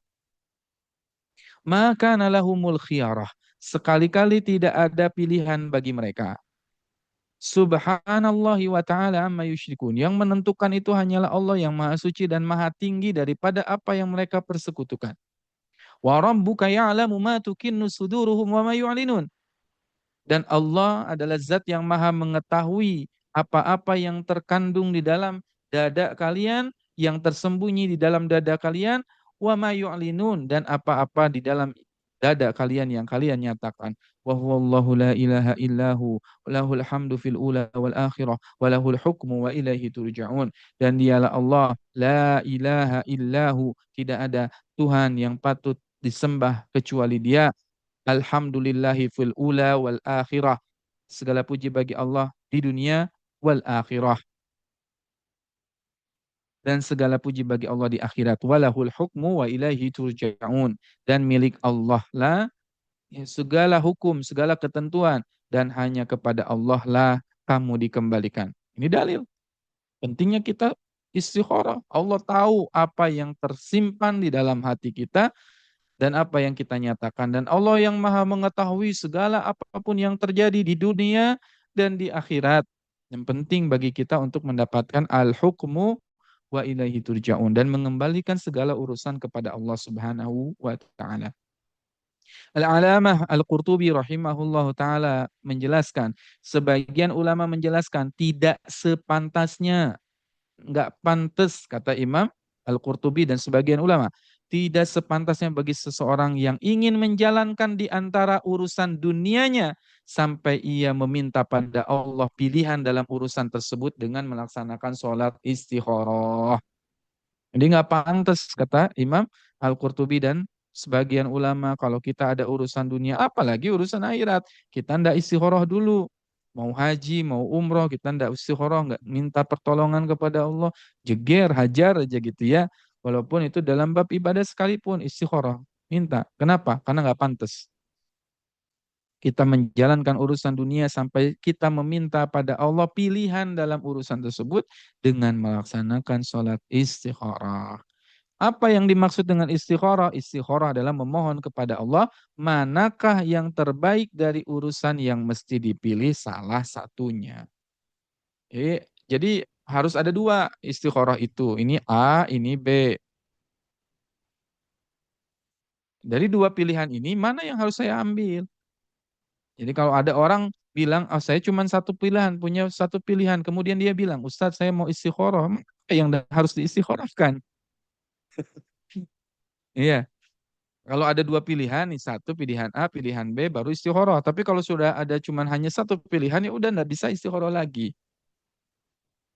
Maka nalahumul khiyarah. Sekali-kali tidak ada pilihan bagi mereka. Subhanallahi wa ta'ala amma yusyrikun. Yang menentukan itu hanyalah Allah yang maha suci dan maha tinggi daripada apa yang mereka persekutukan. Wa rabbuka ya'lamu ma tukinnu suduruhum wa ma yu'linun. Dan Allah adalah zat yang maha mengetahui apa-apa yang terkandung di dalam dada kalian, yang tersembunyi di dalam dada kalian, wa ma yu'linun, dan apa-apa di dalam dada kalian yang kalian nyatakan. Wa huwallahu la ilaha illahu, lahul hamdu fil ula wal akhirah, wa lahul hukmu wa ilaihi turja'un. Dan dialah Allah, la ilaha illahu, tidak ada Tuhan yang patut disembah kecuali Dia. Alhamdulillahi fil ula wal akhirah. Segala puji bagi Allah di dunia wal akhirah. Dan segala puji bagi Allah di akhirat. Walahul hukmu wa ilaihi turja'un. Dan milik Allah lah ya, segala hukum, segala ketentuan. Dan hanya kepada Allah lah kamu dikembalikan. Ini dalil. Pentingnya kita istikharah. Allah tahu apa yang tersimpan di dalam hati kita dan apa yang kita nyatakan. Dan Allah yang maha mengetahui segala apapun yang terjadi di dunia dan di akhirat. Yang penting bagi kita untuk mendapatkan al-hukmu wa ilaihi turja'un, dan mengembalikan segala urusan kepada Allah Subhanahu wa taala. Al-Alamah Al-Qurtubi rahimahullahu taala menjelaskan, sebagian ulama menjelaskan tidak sepantasnya, nggak pantas, kata Imam Al-Qurtubi dan sebagian ulama, tidak sepantasnya bagi seseorang yang ingin menjalankan di antara urusan dunianya sampai ia meminta pada Allah pilihan dalam urusan tersebut dengan melaksanakan sholat istikharah. Jadi nggak pantas, kata Imam Al-Qurtubi dan sebagian ulama, kalau kita ada urusan dunia, apalagi urusan akhirat, kita ndak istikharah dulu. Mau haji, mau umroh, kita ndak istikharah, nggak minta pertolongan kepada Allah, jeger, hajar aja gitu ya. Walaupun itu dalam bab ibadah sekalipun, istikharah. Minta. Kenapa? Karena nggak pantas. Kita menjalankan urusan dunia sampai kita meminta pada Allah pilihan dalam urusan tersebut dengan melaksanakan sholat istikharah. Apa yang dimaksud dengan istikharah? Istikharah adalah memohon kepada Allah, manakah yang terbaik dari urusan yang mesti dipilih salah satunya. Jadi harus ada dua istikharah itu. Ini A, ini B. Dari dua pilihan ini, mana yang harus saya ambil? Jadi kalau ada orang bilang, oh, saya cuma satu pilihan, punya satu pilihan. Kemudian dia bilang, Ustadz saya mau istikharah. Apa yang harus diistikharahkan? Iya. Kalau ada dua pilihan, nih satu pilihan A, pilihan B, baru istikharah. Tapi kalau sudah ada cuma hanya satu pilihan, ya udah nggak bisa istikharah lagi.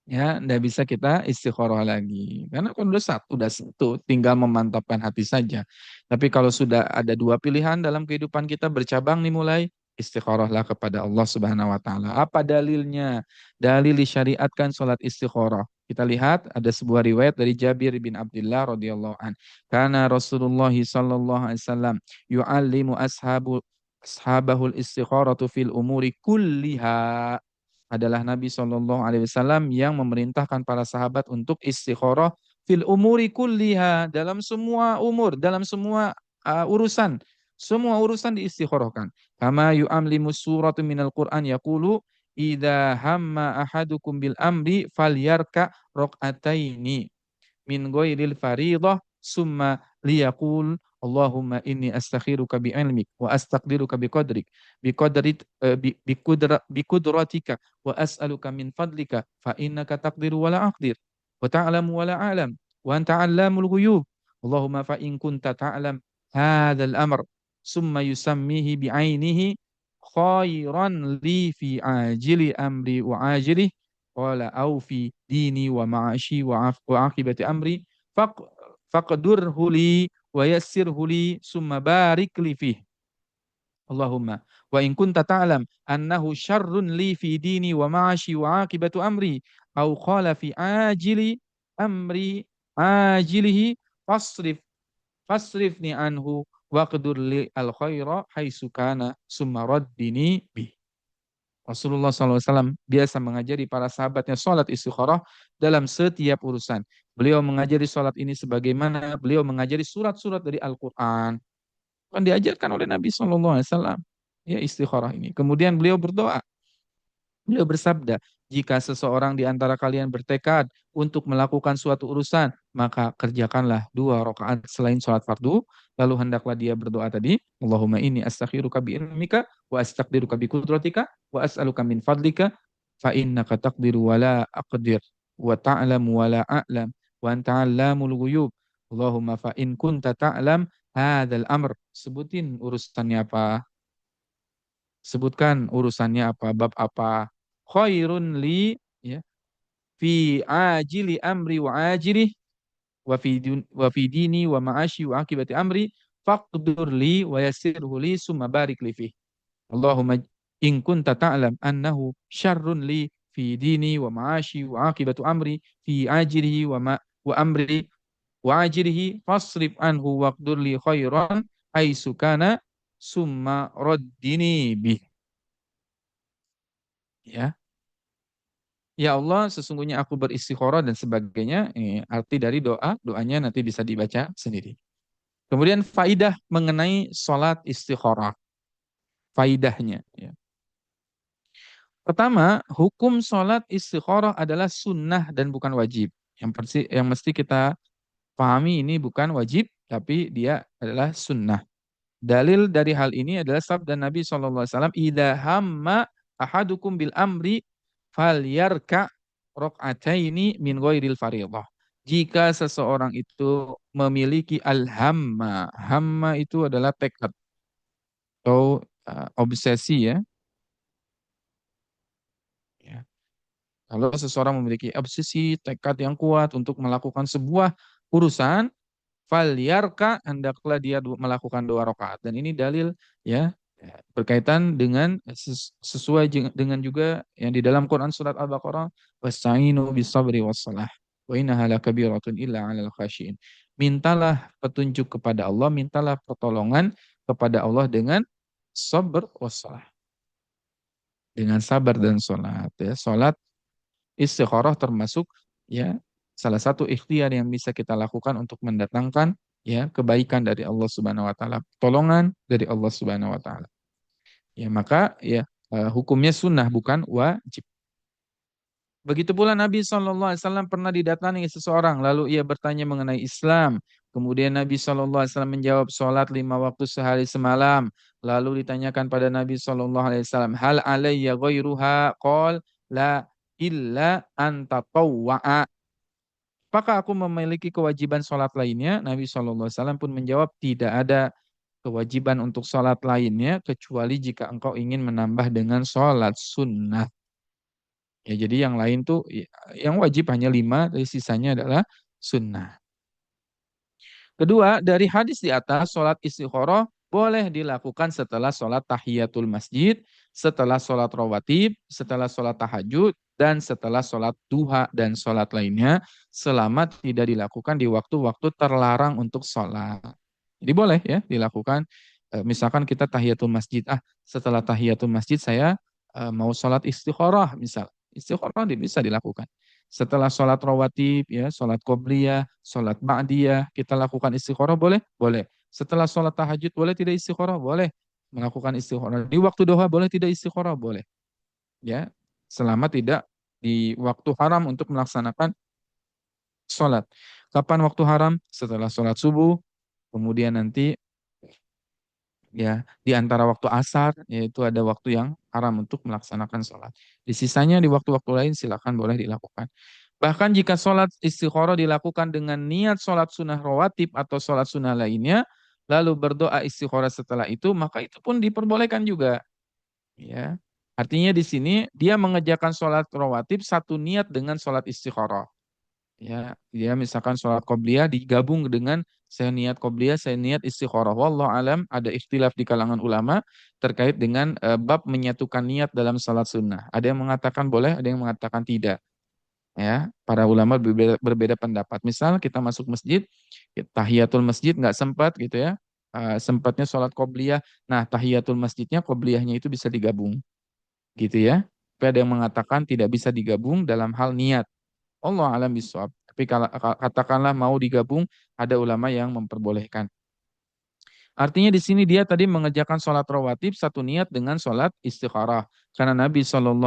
Ya, nggak bisa kita istikharah lagi. Karena kan udah satu, tinggal memantapkan hati saja. Tapi kalau sudah ada dua pilihan dalam kehidupan kita bercabang nih mulai, istikharahlah kepada Allah Subhanahu wa taala. Apa dalilnya? Dalil disyariatkan salat istikharah. Kita lihat ada sebuah riwayat dari Jabir bin Abdullah radhiyallahu an. Karena Rasulullah sallallahu alaihi wasallam yu'allimu ashabahul istikharatu fil umuri kulliha, adalah Nabi Shallallahu Alaihi Wasallam yang memerintahkan para sahabat untuk istikharah fil umuri kulliha, dalam semua umur, dalam semua urusan. Semua urusan diistikharahkan. Kama yu'amlimu suratu minal Qur'an yaqulu idza hamma ahadukum bil amri falyarka raq'ataini min ghairil fariḍah summa liyaqul Allahumma inni astakhiruka bi ilmik wa astaqdiruka bi qadrik bi qudratika wa as'aluka min fadlika fa innaka taqdiru wa la aqdir wa ta'lamu wa la a'lam wa anta 'allamul ghuyub Allahumma fa in kunta ta'lam hadzal amr summa yusammihi bi 'ainihi khairan li fi ajili amri wa ajilihi qala au fi dini wa ma'ashi wa akibati amri faq faqdurhu li wa yassirhu li summa barik li fih. Allahumma wa in kunta ta'lam annahu syarrun li fi dini wa ma'ashi wa akibatu amri au qala fi ajili amri ajilihi fasrifni anhu waqdur li al khaira haitsu kana summa raddini bi. Rasulullah SAW biasa mengajari para sahabatnya sholat istikharah dalam setiap urusan. Beliau mengajari sholat ini sebagaimana beliau mengajari surat-surat dari Al-Quran. Kan diajarkan oleh Nabi SAW. Ya istikharah ini. Kemudian beliau berdoa. Beliau bersabda, jika seseorang di antara kalian bertekad untuk melakukan suatu urusan, maka kerjakanlah 2 rakaat selain sholat fardu. Lalu hendaklah dia berdoa tadi, Allahumma inni astakhiruka bi ilmika wa astaqdiruka bi qudratika wa as'aluka min fadlika fa innaka taqdiru wa la aqdir wa ta'lamu wa la a'lam wa anta 'allamul ghuyub. Allahumma fa in kunta ta'lam hadzal amr. Sebutin urusannya apa? Sebutkan urusannya apa, bab apa. Khairun li ya fi ajili amri wa ajili wa fi dini wa ma'ashi wa akibati amri faqdur li wa yassirhu li summa barik li fi. Allahumma in kunta ta'lam annahu syarrun li fi dini wa ma'ashi wa akibatu amri fi ajilihi wa amri wa ajilihi fasrif anhu waqdur li khairan aisu kana summa raddini bih. Ya. Ya Allah, sesungguhnya aku beristikharah dan sebagainya. Arti dari doanya nanti bisa dibaca sendiri. Kemudian faidah mengenai sholat istikharah. Faidahnya. Ya. Pertama, hukum sholat istikharah adalah sunnah dan bukan wajib. Yang mesti kita pahami ini bukan wajib, tapi dia adalah sunnah. Dalil dari hal ini adalah sabda Nabi SAW, "Idza hamma ahadukum bil amri falyarka raq'ataini min ghairil fardhah." Jika seseorang itu memiliki al-hamma, hamma itu adalah tekad atau obsesi ya. Ya. Kalau seseorang memiliki obsesi, tekad yang kuat untuk melakukan sebuah urusan, falyarka hendaklah dia melakukan 2 rakaat. Dan ini dalil ya berkaitan dengan sesuai dengan juga yang di dalam Quran surat Al-Baqarah, wasta'inu bis-sabri was-salah wa innaha lakabiratun illa 'alal khashiin. Mintalah petunjuk kepada Allah, mintalah pertolongan kepada Allah dengan sabar was-salah. Dengan sabar dan salat ya. Salat istikharah termasuk ya salah satu ikhtiar yang bisa kita lakukan untuk mendatangkan ya kebaikan dari Allah Subhanahu wa taala, pertolongan dari Allah Subhanahu wa taala. Ya maka ya hukumnya sunnah bukan wajib. Begitu pula Nabi SAW pernah didatangi seseorang lalu ia bertanya mengenai Islam. Kemudian Nabi SAW menjawab sholat 5 waktu sehari semalam. Lalu ditanyakan pada Nabi SAW, hal alayya ghairuha qol la illa anta tawwa'a. Apakah aku memiliki kewajiban sholat lainnya? Nabi SAW pun menjawab, tidak ada kewajiban untuk sholat lainnya, kecuali jika engkau ingin menambah dengan sholat sunnah. Ya, jadi yang lain tuh, yang wajib hanya 5, dari sisanya adalah sunnah. Kedua, dari hadis di atas, sholat istikharah boleh dilakukan setelah sholat tahiyatul masjid, setelah sholat rawatib, setelah sholat tahajud, dan setelah sholat duha dan sholat lainnya, selama tidak dilakukan di waktu-waktu terlarang untuk sholat. Jadi boleh ya dilakukan, misalkan kita tahiyatul masjid, setelah tahiyatul masjid saya mau sholat istikharah misal. Istikharah bisa dilakukan. Setelah sholat rawatib, ya, sholat qobliyah, sholat ba'diyah, kita lakukan istikharah boleh? Boleh. Setelah sholat tahajud boleh tidak istikharah? Boleh. Melakukan istikharah. Di waktu duha boleh tidak istikharah? Boleh. Ya, selama tidak di waktu haram untuk melaksanakan sholat. Kapan waktu haram? Setelah sholat subuh, kemudian nanti ya di antara waktu asar, yaitu ada waktu yang haram untuk melaksanakan sholat. Di sisanya di waktu-waktu lain silakan boleh dilakukan. Bahkan jika sholat istikharah dilakukan dengan niat sholat sunnah rawatib atau sholat sunnah lainnya, lalu berdoa istikharah setelah itu, maka itu pun diperbolehkan juga. Ya, artinya di sini dia mengerjakan sholat rawatib satu niat dengan sholat istikharah. Ya, dia misalkan sholat qobliyah digabung dengan saya niat qobliyah, saya niat istikharah. Wallahu alam, ada ikhtilaf di kalangan ulama terkait dengan bab menyatukan niat dalam sholat sunnah. Ada yang mengatakan boleh, ada yang mengatakan tidak. Ya, para ulama berbeda pendapat. Misal kita masuk masjid, tahiyatul masjid nggak sempat gitu ya, sempatnya sholat qobliyah. Nah, tahiyatul masjidnya qobliyahnya itu bisa digabung, gitu ya. Tapi ada yang mengatakan tidak bisa digabung dalam hal niat. Allah alam bisawab. Tapi kalau katakanlah mau digabung, ada ulama yang memperbolehkan. Artinya di sini dia tadi mengerjakan sholat rawatib satu niat dengan sholat istikharah. Karena Nabi SAW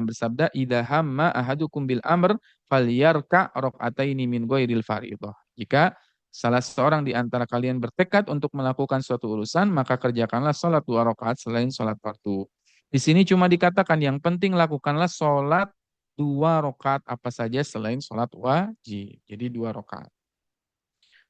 bersabda, "Idza hamma ahadukum bil amr falyarka raqataini min ghairil fardhah." Jika salah seorang di antara kalian bertekad untuk melakukan suatu urusan, maka kerjakanlah sholat 2 rakaat selain sholat fardu. Di sini cuma dikatakan yang penting lakukanlah sholat 2 rakaat apa saja selain sholat wajib. Jadi 2 rakaat.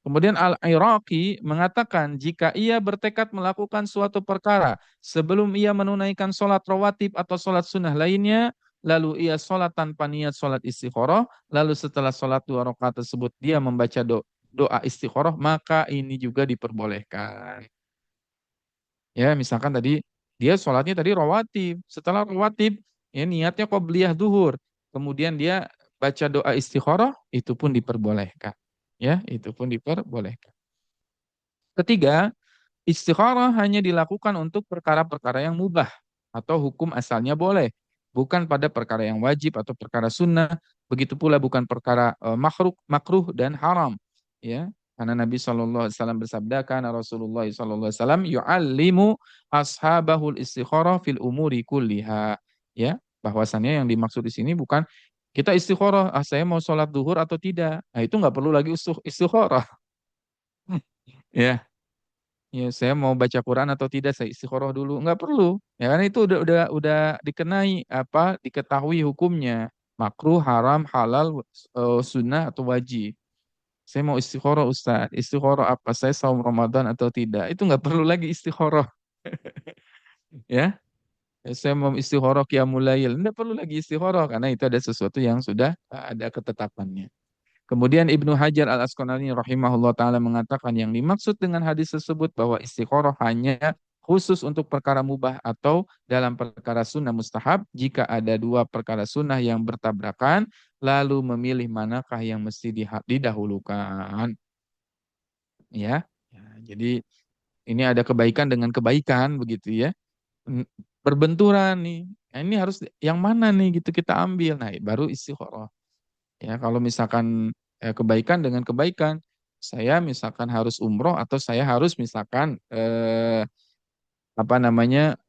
Kemudian Al-Iraqi mengatakan jika ia bertekad melakukan suatu perkara sebelum ia menunaikan sholat rawatib atau sholat sunnah lainnya, lalu ia sholat tanpa niat sholat istikharah, lalu setelah sholat 2 rakaat tersebut dia membaca doa istikharah, maka ini juga diperbolehkan. Ya, misalkan tadi dia sholatnya tadi rawatib, setelah rawatib ya niatnya qobliyah duhur, kemudian dia baca doa istikharah, itu pun diperbolehkan. Ya, itu pun diperbolehkan. Ketiga, istikharah hanya dilakukan untuk perkara-perkara yang mubah atau hukum asalnya boleh, bukan pada perkara yang wajib atau perkara sunnah. Begitu pula bukan perkara makruh dan haram. Ya, karena Nabi SAW bersabda, karena Rasulullah SAW yu'allimu ashabahul istikharah fil umuri kulliha. Ya, bahwasannya yang dimaksud di sini bukan kita istikharah, saya mau sholat duhur atau tidak. Nah, itu nggak perlu lagi istikharah. Ya, ya, saya mau baca Quran atau tidak, saya istikharah dulu. Enggak perlu. Ya kan itu udah dikenai apa? Diketahui hukumnya. Makruh, haram, halal, sunnah atau wajib. Saya mau istikharah Ustaz. Istikharah apa? Saya saum Ramadan atau tidak? Itu enggak perlu lagi istikharah, ya. Saya mau istikharah qiyamul lail. Enggak perlu lagi istikharah karena itu ada sesuatu yang sudah ada ketetapannya. Kemudian Ibnu Hajar Al-Asqalani rahimahullah taala mengatakan yang dimaksud dengan hadis tersebut bahwa istikharah hanya khusus untuk perkara mubah atau dalam perkara sunnah mustahab jika ada dua perkara sunnah yang bertabrakan lalu memilih manakah yang mesti didahulukan, ya. Ya, jadi ini ada kebaikan dengan kebaikan begitu ya. Berbenturan nih. Nah, ini harus yang mana nih gitu kita ambil. Nah, baru istikharah. Ya, kalau misalkan kebaikan dengan kebaikan, saya misalkan harus umroh atau saya harus misalkan apa namanya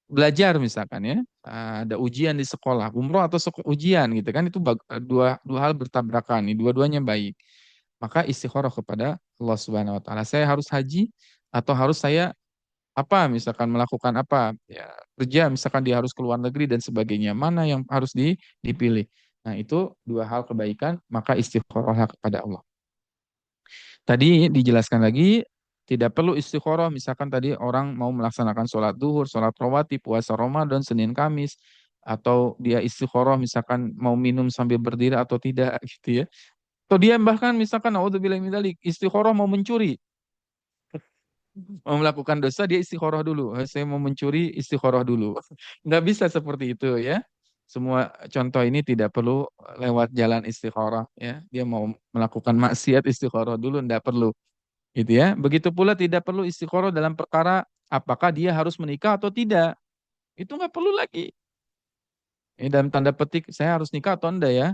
belajar misalkan ya, ada ujian di sekolah, umroh atau ujian gitu kan itu dua dua hal bertabrakan, nih dua-duanya baik. Maka istikharah kepada Allah Subhanahu Wa Taala. Saya harus haji atau harus saya apa misalkan melakukan apa ya kerja misalkan dia harus keluar negeri dan sebagainya mana yang harus dipilih. Nah itu dua hal kebaikan maka istikharah kepada Allah. Tadi dijelaskan lagi tidak perlu istikharah misalkan tadi orang mau melaksanakan sholat duhur, sholat rawatib, puasa Ramadan, Senin Kamis atau dia istikharah misalkan mau minum sambil berdiri atau tidak gitu ya. Atau dia bahkan misalkan naudzubillah min dzalik istikharah mau mencuri. Mau melakukan dosa dia istikharah dulu. Saya mau mencuri istikharah dulu. Nggak bisa seperti itu ya. Semua contoh ini tidak perlu lewat jalan istikharah ya. Dia mau melakukan maksiat istikharah dulu nggak perlu. Gitu ya. Begitu pula tidak perlu istikharah dalam perkara apakah dia harus menikah atau tidak. Itu nggak perlu lagi. Ini dalam tanda petik saya harus nikah atau enggak ya.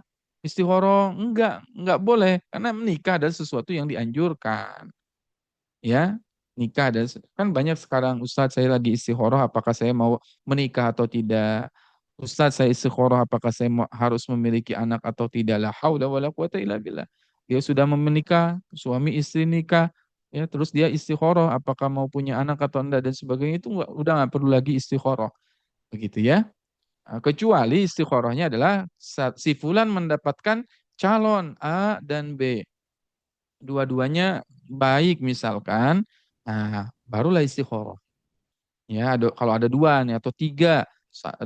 Istikharah enggak boleh karena menikah adalah sesuatu yang dianjurkan. Ya, nikah dan kan banyak sekarang Ustadz saya lagi istikharah apakah saya mau menikah atau tidak. Ustadz saya istikharah apakah saya harus memiliki anak atau tidak. La haula wala quwata illa billah. Dia sudah menikah, suami istri nikah, ya terus dia istikharah apakah mau punya anak atau enggak dan sebagainya itu udah nggak perlu lagi istikharah. Begitu ya. Kecuali istikharahnya adalah saat si fulan mendapatkan calon A dan B. Dua-duanya baik misalkan, nah barulah istikharah. Ya, kalau ada dua nih atau tiga,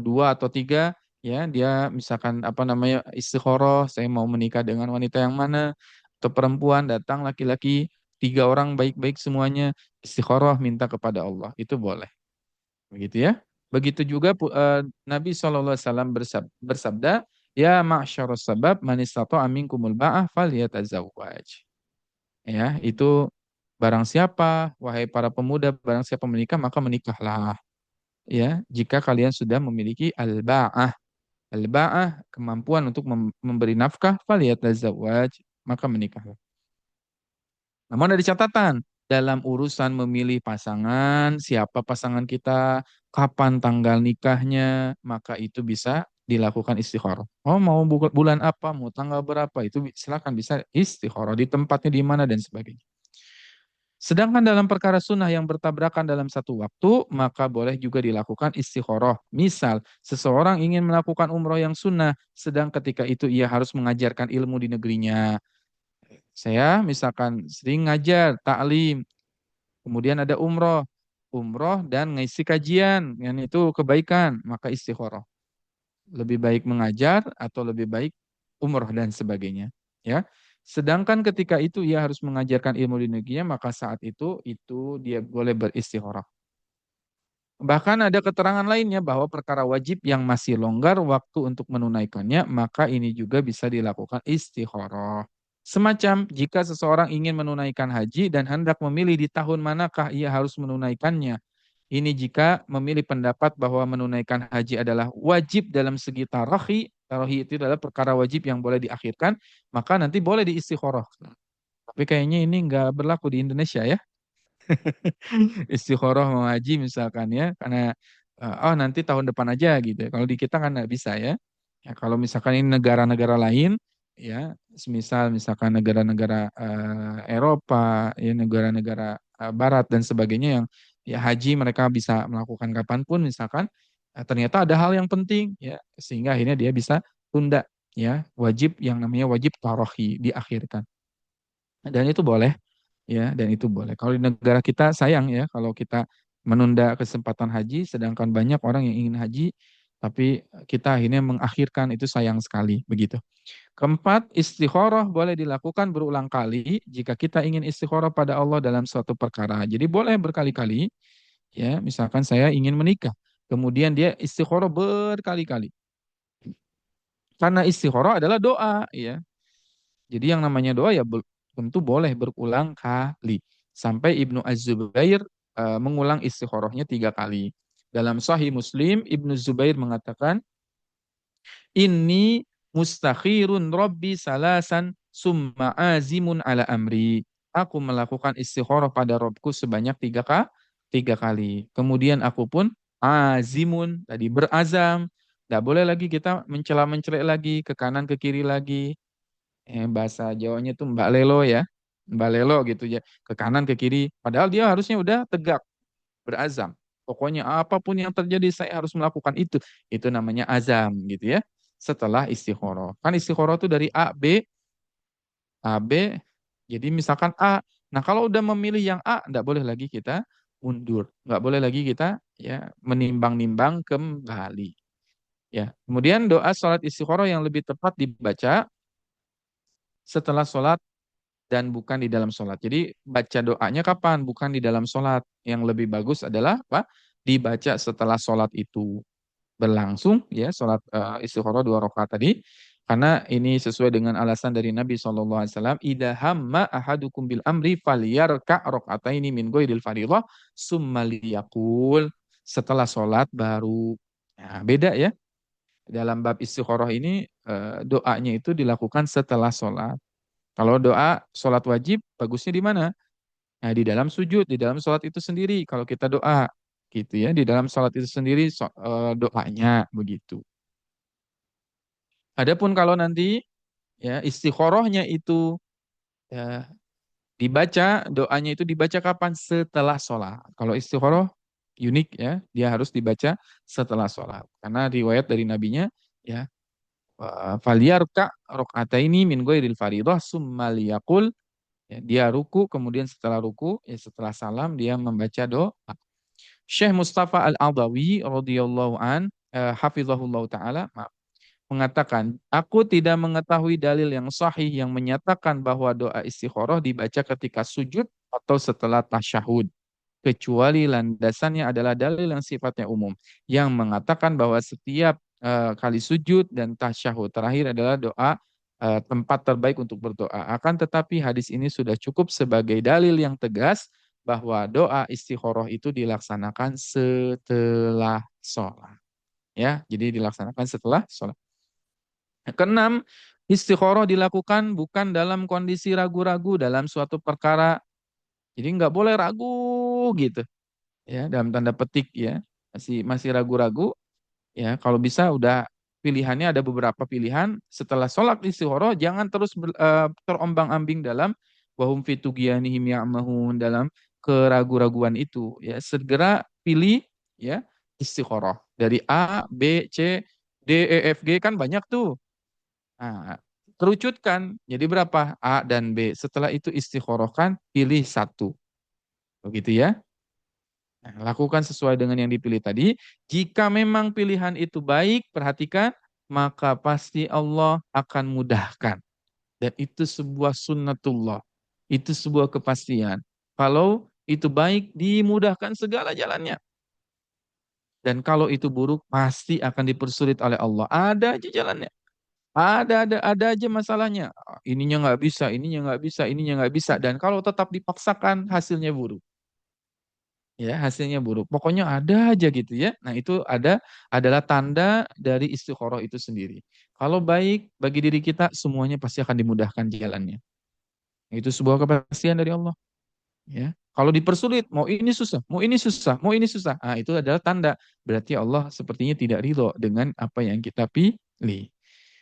dua atau tiga, ya dia misalkan apa namanya istikharah, saya mau menikah dengan wanita yang mana, atau perempuan datang laki-laki, tiga orang baik-baik semuanya, istikharah minta kepada Allah, itu boleh. Begitu ya. Begitu juga Nabi SAW bersabda, ya ma'syarus sabab man istata'a minkumul ba'ah falyatazawwaj. Ya, itu barang siapa, wahai para pemuda, barang siapa menikah, maka menikahlah. Ya, jika kalian sudah memiliki al-ba'ah. Al-ba'ah, kemampuan untuk memberi nafkah, faliyatazawwaj, maka menikahlah. Namun ada catatan, dalam urusan memilih pasangan, siapa pasangan kita, kapan tanggal nikahnya, maka itu bisa dilakukan istikharah. Oh, mau bulan apa, mau tanggal berapa, itu silakan bisa istikharah di tempatnya di mana dan sebagainya. Sedangkan dalam perkara sunnah yang bertabrakan dalam satu waktu, maka boleh juga dilakukan istikharah. Misal, seseorang ingin melakukan umroh yang sunnah, sedang ketika itu ia harus mengajarkan ilmu di negerinya. Saya misalkan sering ngajar, taklim, kemudian ada umroh. Umroh dan ngisi kajian, yang itu kebaikan, maka istikharah. Lebih baik mengajar atau lebih baik umroh dan sebagainya. Ya. Sedangkan ketika itu ia harus mengajarkan ilmu di negerinya, maka saat itu dia boleh beristikharah. Bahkan ada keterangan lainnya bahwa perkara wajib yang masih longgar waktu untuk menunaikannya, maka ini juga bisa dilakukan istikharah. Semacam jika seseorang ingin menunaikan haji dan hendak memilih di tahun manakah ia harus menunaikannya. Ini jika memilih pendapat bahwa menunaikan haji adalah wajib dalam segi tarahi. Tarahi itu adalah perkara wajib yang boleh diakhirkan, maka nanti boleh diistikharah. Tapi kayaknya ini nggak berlaku di Indonesia ya. Istikharah mau haji misalkan ya, karena oh nanti tahun depan aja gitu. Kalau di kita kan nggak bisa ya. Ya kalau misalkan ini negara-negara lain, ya, semisal misalkan negara-negara Eropa, ya negara-negara Barat dan sebagainya yang ya haji mereka bisa melakukan kapanpun misalkan, ternyata ada hal yang penting ya, sehingga akhirnya dia bisa tunda ya, wajib yang namanya wajib tarohi diakhirkan. Dan itu boleh ya, dan itu boleh. Kalau di negara kita sayang ya kalau kita menunda kesempatan haji, sedangkan banyak orang yang ingin haji, tapi kita akhirnya mengakhirkan, itu sayang sekali begitu. Keempat, istikharah boleh dilakukan berulang kali jika kita ingin istikharah pada Allah dalam suatu perkara. Jadi boleh berkali-kali ya, misalkan saya ingin menikah, kemudian dia istikharah berkali-kali. Karena istikharah adalah doa ya. Jadi yang namanya doa ya tentu boleh berulang kali. Sampai Ibnu Az-Zubair mengulang istikharahnya 3 kali. Dalam Sahih Muslim, Ibnu Zubair mengatakan, Inni mustakhirun Rabbi salasan summa azimun ala amri. Aku melakukan istikharah pada Robku sebanyak 3 kali. Kemudian aku pun azimun, tadi berazam. Tidak boleh lagi kita mencela-mencelek lagi, ke kanan ke kiri lagi. Bahasa Jawanya tuh Mbak Lelo ya. Mbak Lelo gitu ya. Ke kanan ke kiri. Padahal dia harusnya udah tegak, berazam. Pokoknya apapun yang terjadi saya harus melakukan itu. Itu namanya azam gitu ya. Setelah istikharah. Kan istikharah itu dari A, B, A, B. Jadi misalkan A. Nah kalau udah memilih yang A, enggak boleh lagi kita mundur. Enggak boleh lagi kita ya menimbang-nimbang kembali. Ya. Kemudian doa salat istikharah yang lebih tepat dibaca setelah sholat dan bukan di dalam sholat. Jadi baca doanya kapan? Bukan di dalam sholat. Yang lebih bagus adalah apa? Dibaca setelah sholat itu berlangsung ya sholat istikharah 2 rakaat tadi. Karena ini sesuai dengan alasan dari Nabi SAW. Idha hamma ahadukum bil amri falyarka rakaataini min ghairil fardhah summa liyaqul. Setelah sholat baru. Nah, beda ya. dalam bab istikharah ini doanya itu dilakukan setelah sholat. Kalau doa sholat wajib, bagusnya di mana? Nah, di dalam sujud, di dalam sholat itu sendiri. Kalau kita doa, gitu ya, di dalam sholat itu sendiri doanya begitu. Adapun kalau nanti ya istikharahnya itu ya, dibaca, doanya itu dibaca kapan? Setelah sholat. Kalau istikharah unik ya, dia harus dibaca setelah sholat. Karena riwayat dari nabinya ya, faliyarka rokataini min ghairil faridah summa liyaqul, ya, dia ruku, kemudian setelah ruku, ya setelah salam dia membaca doa. Syekh Mustafa Al-Adawi radhiyallahu an hafizahullah taala mengatakan, aku tidak mengetahui dalil yang sahih yang menyatakan bahwa doa istikharah dibaca ketika sujud atau setelah tasyahud, kecuali landasannya adalah dalil yang sifatnya umum yang mengatakan bahwa setiap kali sujud dan tasyahud terakhir adalah doa tempat terbaik untuk berdoa. Akan tetapi hadis ini sudah cukup sebagai dalil yang tegas bahwa doa istikharah itu dilaksanakan setelah sholat. Ya, jadi dilaksanakan setelah sholat. Keenam, istikharah dilakukan bukan dalam kondisi ragu-ragu dalam suatu perkara. Jadi nggak boleh ragu gitu, ya, dalam tanda petik ya, masih masih ragu-ragu. Ya, kalau bisa udah pilihannya ada beberapa pilihan. Setelah sholat istikharah jangan terus terombang-ambing dalam wahum fitugianihim ya'mahun, dalam keragu-raguan itu. Ya, segera pilih ya istikharah. Dari A, B, C, D, E, F, G kan banyak tuh. Nah, kerucutkan jadi berapa? A dan B. Setelah itu istikharahkan, pilih satu. Begitu ya. Nah, lakukan sesuai dengan yang dipilih tadi. Jika memang pilihan itu baik, perhatikan, maka pasti Allah akan mudahkan. Dan itu sebuah sunnatullah. Itu sebuah kepastian. Kalau itu baik, dimudahkan segala jalannya. Dan kalau itu buruk, pasti akan dipersulit oleh Allah. Ada aja jalannya. Ada aja masalahnya. Ininya nggak bisa, ininya nggak bisa, ininya nggak bisa. Dan kalau tetap dipaksakan, hasilnya buruk. Ya, hasilnya buruk. Pokoknya ada aja gitu ya. Nah, itu adalah tanda dari istikharah itu sendiri. Kalau baik bagi diri kita, semuanya pasti akan dimudahkan jalannya. Itu sebuah kepastian dari Allah. Ya. Kalau dipersulit, mau ini susah, mau ini susah, mau ini susah. Ah, itu adalah tanda. Berarti Allah sepertinya tidak ridho dengan apa yang kita pilih.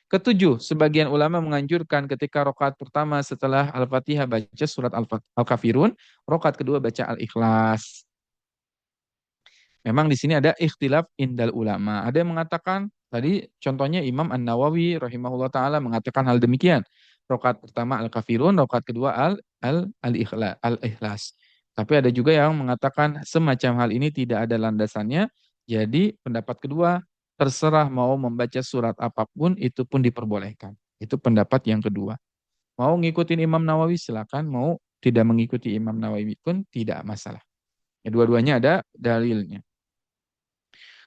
Ketujuh, sebagian ulama menganjurkan ketika rokaat pertama setelah Al-Fatihah baca surat Al-Kafirun, rokaat kedua baca Al-Ikhlas. Memang di sini ada ikhtilaf indal ulama. Ada yang mengatakan, tadi contohnya Imam An-Nawawi rahimahullah taala mengatakan hal demikian. Rokaat pertama Al-Kafirun, rokaat kedua Al-Ikhlas. Tapi ada juga yang mengatakan semacam hal ini tidak ada landasannya. Jadi pendapat kedua, terserah mau membaca surat apapun itu pun diperbolehkan. Itu pendapat yang kedua. Mau ngikutin Imam Nawawi silakan, mau tidak mengikuti Imam Nawawi pun tidak masalah. Ya, dua-duanya ada dalilnya.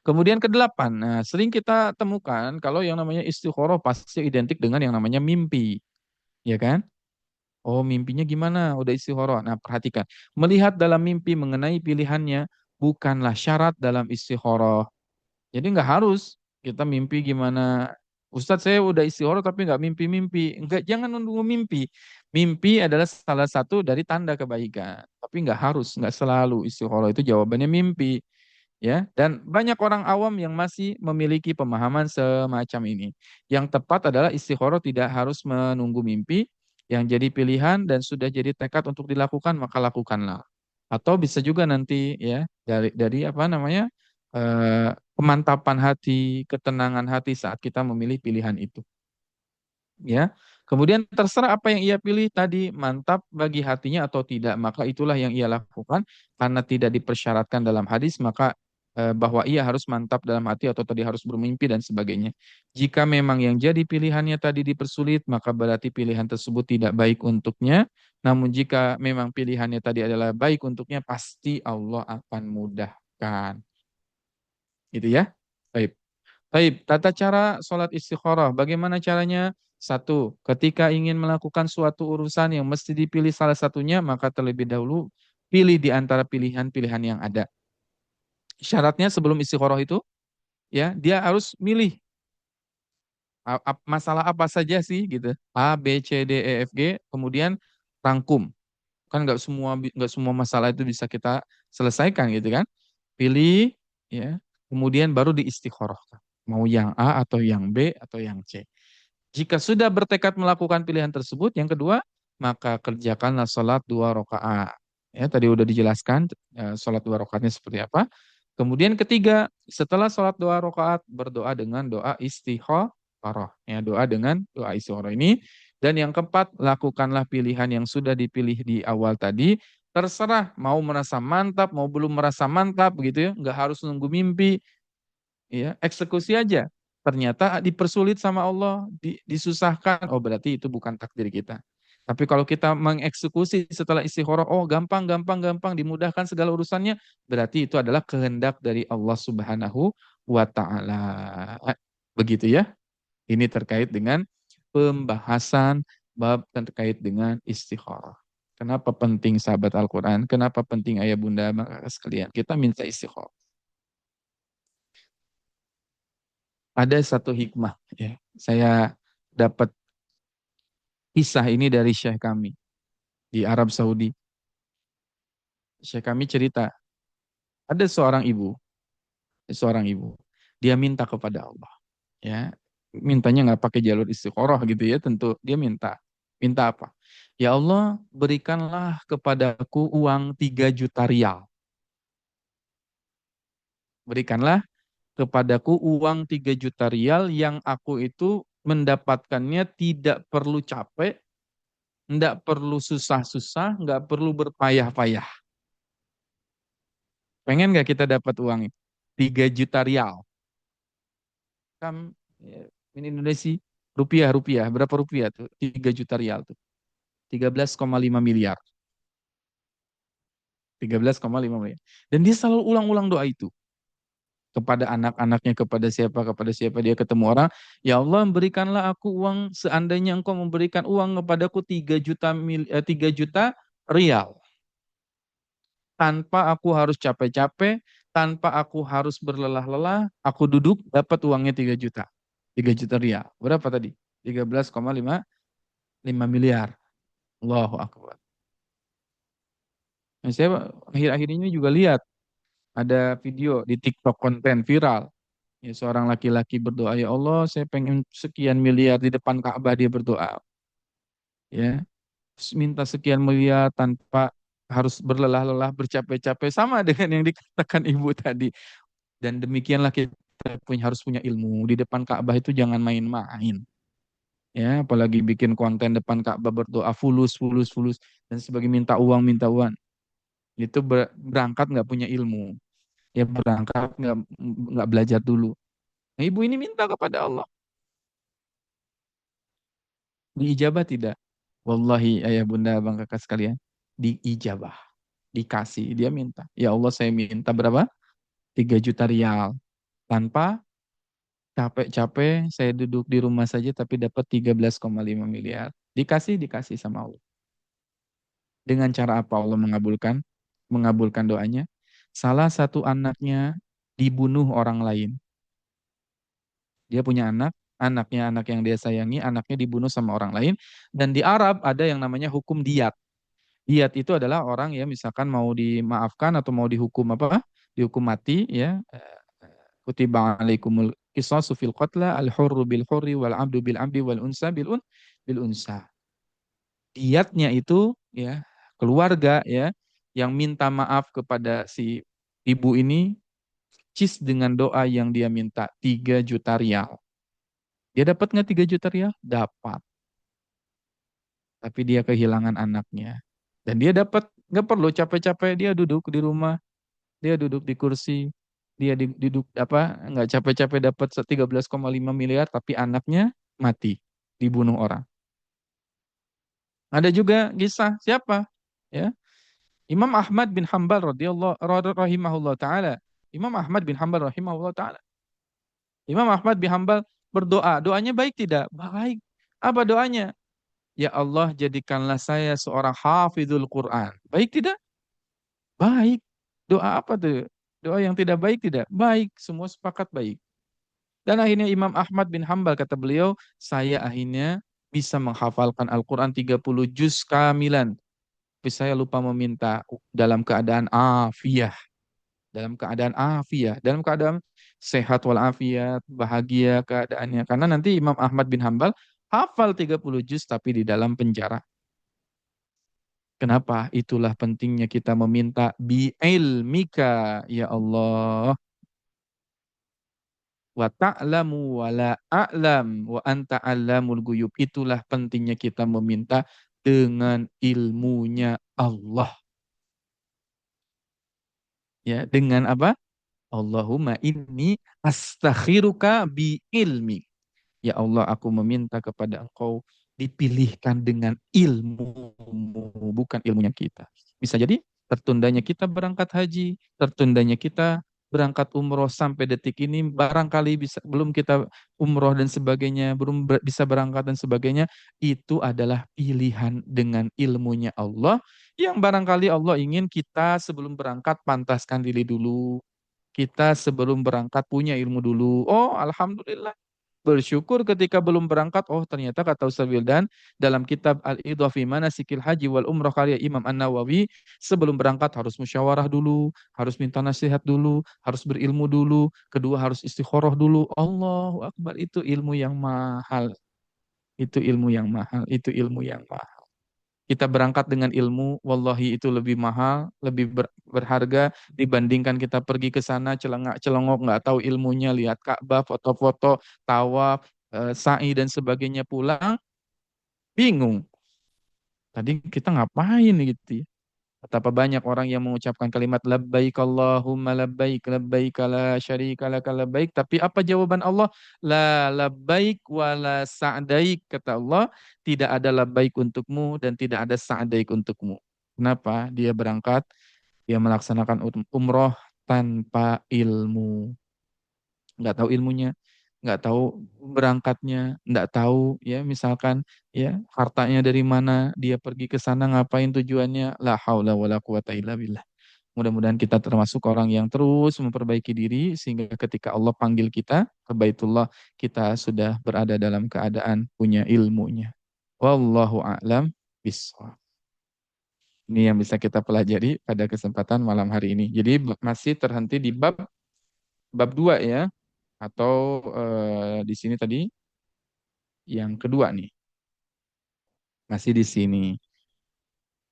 Kemudian kedelapan, nah sering kita temukan kalau yang namanya istikharah pasti identik dengan yang namanya mimpi, ya kan? Oh mimpinya gimana? Udah istikharah. Nah perhatikan, melihat dalam mimpi mengenai pilihannya bukanlah syarat dalam istikharah. Jadi nggak harus kita mimpi gimana. Ustadz saya udah istikharah tapi nggak mimpi-mimpi. Enggak, jangan menunggu mimpi. Mimpi adalah salah satu dari tanda kebaikan. Tapi nggak harus, nggak selalu istikharah itu jawabannya mimpi. Ya, dan banyak orang awam yang masih memiliki pemahaman semacam ini. Yang tepat adalah istikharah tidak harus menunggu mimpi yang jadi pilihan dan sudah jadi tekad untuk dilakukan maka lakukanlah. Atau bisa juga nanti ya dari apa namanya kemantapan hati, ketenangan hati saat kita memilih pilihan itu. Ya, kemudian terserah apa yang ia pilih tadi mantap bagi hatinya atau tidak, maka itulah yang ia lakukan karena tidak dipersyaratkan dalam hadis maka bahwa ia harus mantap dalam hati atau tadi harus bermimpi dan sebagainya. Jika memang yang jadi pilihannya tadi dipersulit maka berarti pilihan tersebut tidak baik untuknya. Namun jika memang pilihannya tadi adalah baik untuknya pasti Allah akan mudahkan. Gitu ya. Baik. Baik, tata cara sholat istikharah. Bagaimana caranya? Satu, ketika ingin melakukan suatu urusan yang mesti dipilih salah satunya, maka terlebih dahulu pilih di antara pilihan-pilihan yang ada. Syaratnya sebelum istikharah itu, ya, dia harus milih. Masalah apa saja sih gitu. A, B, C, D, E, F, G, kemudian rangkum. Kan nggak semua masalah itu bisa kita selesaikan gitu kan. Pilih ya, kemudian baru diistikharahkan. Mau yang A atau yang B atau yang C. Jika sudah bertekad melakukan pilihan tersebut, yang kedua, maka kerjakanlah sholat 2 rakaat. Ya, tadi udah dijelaskan sholat 2 rakaatnya seperti apa. Kemudian ketiga, setelah sholat 2 rakaat, berdoa dengan doa istikharah. Ya, doa dengan doa istikharah ini. Dan yang keempat, lakukanlah pilihan yang sudah dipilih di awal tadi. Terserah mau merasa mantap, mau belum merasa mantap gitu ya. Nggak harus nunggu mimpi, ya eksekusi aja. Ternyata dipersulit sama Allah, disusahkan, oh berarti itu bukan takdir kita. Tapi kalau kita mengeksekusi setelah istikharah, oh gampang, gampang, gampang, dimudahkan segala urusannya, berarti itu adalah kehendak dari Allah Subhanahu wa Ta'ala. Begitu ya. Ini terkait dengan pembahasan bab terkait dengan istikharah. Kenapa penting sahabat Al-Quran? Kenapa penting ayah bunda maka sekalian? Kita minta istikharah. Ada satu hikmah ya. Saya dapat kisah ini dari Syekh kami di Arab Saudi. Syekh kami cerita, ada seorang ibu, dia minta kepada Allah, ya. Mintanya nggak pakai jalur istikharah gitu ya, tentu dia minta. Minta apa? Ya Allah, berikanlah kepadaku uang 3 juta rial. Berikanlah kepadaku uang 3 juta rial yang aku itu mendapatkannya tidak perlu capek, nggak perlu susah-susah, nggak perlu berpayah-payah. Pengen nggak kita dapat uang itu? 3 juta rial. Kan ya, ini Indonesia rupiah, berapa rupiah tuh? 3 juta rial tuh. 13,5 miliar. 13,5 miliar. Dan dia selalu ulang-ulang doa itu. Kepada anak-anaknya, kepada siapa dia ketemu orang. Ya Allah, berikanlah aku uang, seandainya engkau memberikan uang kepadaku 3 juta rial. Tanpa aku harus capek-capek, tanpa aku harus berlelah-lelah, aku duduk dapat uangnya 3 juta. 3 juta rial. Berapa tadi? 13,5 miliar. Allahu Akbar. Nah, saya akhir-akhir ini juga lihat ada video di TikTok konten viral. Ya, seorang laki-laki berdoa, ya Allah, saya pengen sekian miliar di depan Ka'bah dia berdoa. Ya, minta sekian miliar tanpa harus berlelah-lelah, bercapek-capek sama dengan yang dikatakan ibu tadi. Dan demikianlah kita harus punya ilmu. Di depan Ka'bah itu jangan main-main. Ya, apalagi bikin konten depan Ka'bah berdoa fulus, fulus, fulus. Dan sebagai minta uang, minta uang. Itu berangkat nggak punya ilmu. Ya berangkat nggak belajar dulu. Nah, ibu ini minta kepada Allah. Diijabah tidak? Wallahi ayah bunda bang kakak sekalian. Diijabah. Dikasih. Dia minta. Ya Allah saya minta berapa? 3 juta rial. Tanpa capek-capek saya duduk di rumah saja tapi dapat 13,5 miliar. Dikasih sama Allah. Dengan cara apa Allah mengabulkan doanya? Salah satu anaknya dibunuh orang lain. Dia punya anak yang dia sayangi, anaknya dibunuh sama orang lain. Dan di Arab ada yang namanya hukum diat. Diat itu adalah orang ya misalkan mau dimaafkan atau mau dihukum apa? Dihukum mati ya. Kutiba alaikumul qisasu fil qatla al-hurru bil hurri wal abdu bil abdi wal unsa bil unsa. Diatnya itu ya keluarga ya yang minta maaf kepada si ibu ini cis dengan doa yang dia minta 3 juta rial. Dia dapat nggak 3 juta rial? Dapat. Tapi dia kehilangan anaknya. Dan dia dapat nggak perlu capek-capek dia duduk di rumah, dia duduk di kursi, dia duduk apa nggak capek-capek dapat 13,5 miliar tapi anaknya mati dibunuh orang. Ada juga kisah siapa? Ya, Imam Ahmad bin Hambal rahimahullah taala. Imam Ahmad bin Hambal rahimahullah taala. Imam Ahmad bin Hambal berdoa. Doanya baik tidak? Baik. Apa doanya? Ya Allah, jadikanlah saya seorang hafizul Quran. Baik tidak? Baik. Doa apa tuh? Doa yang tidak baik tidak? Baik. Semua sepakat baik. Dan akhirnya Imam Ahmad bin Hambal kata beliau, saya akhirnya bisa menghafalkan Al-Quran 30 juz kamilan. Tapi saya lupa meminta dalam keadaan afiah. Dalam keadaan afiah. Dalam keadaan sehat walafiat, bahagia keadaannya. Karena nanti Imam Ahmad bin Hambal hafal 30 juz tapi di dalam penjara. Kenapa? Itulah pentingnya kita meminta bi ilmika ya Allah. Wa ta'lamu wa la a'lam wa anta 'allamul ghuyub. Itulah pentingnya kita meminta dengan ilmunya Allah. Ya, dengan apa? Allahumma inni astakhiruka bi ilmi. Ya Allah, aku meminta kepada Engkau dipilihkan dengan ilmumu, bukan ilmunya kita. Bisa jadi tertundanya kita berangkat haji, tertundanya kita berangkat umroh sampai detik ini, barangkali bisa belum kita umroh dan sebagainya, belum bisa berangkat dan sebagainya, itu adalah pilihan dengan ilmunya Allah, yang barangkali Allah ingin kita sebelum berangkat pantaskan diri dulu, kita sebelum berangkat punya ilmu dulu. Oh, alhamdulillah. Bersyukur ketika belum berangkat, oh ternyata kata Ustaz Wildan dalam kitab Al-Idhah fi Manasikil Haji wal Umrah karya Imam An-Nawawi, sebelum berangkat harus musyawarah dulu, harus minta nasihat dulu, harus berilmu dulu, kedua harus istikharah dulu. Allahu Akbar, itu ilmu yang mahal. Itu ilmu yang mahal, itu ilmu yang mahal. Kita berangkat dengan ilmu, wallahi itu lebih mahal, lebih berharga dibandingkan kita pergi ke sana celengak-celengok, nggak tahu ilmunya, lihat Ka'bah, foto-foto, tawaf, sa'i dan sebagainya, pulang, bingung. Tadi kita ngapain gitu ya? Betapa banyak orang yang mengucapkan kalimat labbaik Allahumma labbaik labbaik la syarika laka labbaik, tapi apa jawaban Allah? La labbaik wa la sa'daik, kata Allah, tidak ada labbaik untukmu dan tidak ada sa'daik untukmu. Kenapa? Dia berangkat, dia melaksanakan umroh tanpa ilmu, nggak tahu ilmunya, nggak tahu berangkatnya, nggak tahu ya misalkan ya hartanya dari mana, dia pergi ke sana ngapain, tujuannya, la haula wala quwata illa billah. Mudah-mudahan kita termasuk orang yang terus memperbaiki diri sehingga ketika Allah panggil kita ke Baitullah, kita sudah berada dalam keadaan punya ilmunya. Wallahu a'lam bishawab. Ini yang bisa kita pelajari pada kesempatan malam hari ini. Jadi masih terhenti di bab bab 2 ya, atau di sini tadi yang kedua nih. Masih di sini.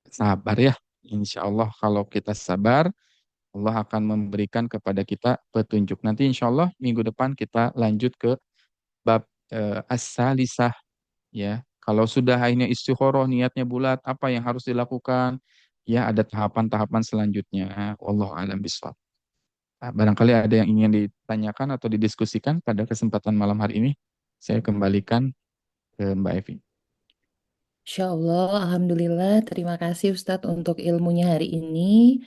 Sabar ya. Insya Allah kalau kita sabar, Allah akan memberikan kepada kita petunjuk. Nanti insya Allah minggu depan kita lanjut ke bab as-salisah ya. Kalau sudah akhirnya istikharah, niatnya bulat, apa yang harus dilakukan? Ya, ada tahapan-tahapan selanjutnya. Wallahu a'lam bishawab. Nah, barangkali ada yang ingin ditanyakan atau didiskusikan pada kesempatan malam hari ini. Saya kembalikan ke Mbak Evi. Insya Allah, Alhamdulillah. Terima kasih Ustadz untuk ilmunya hari ini.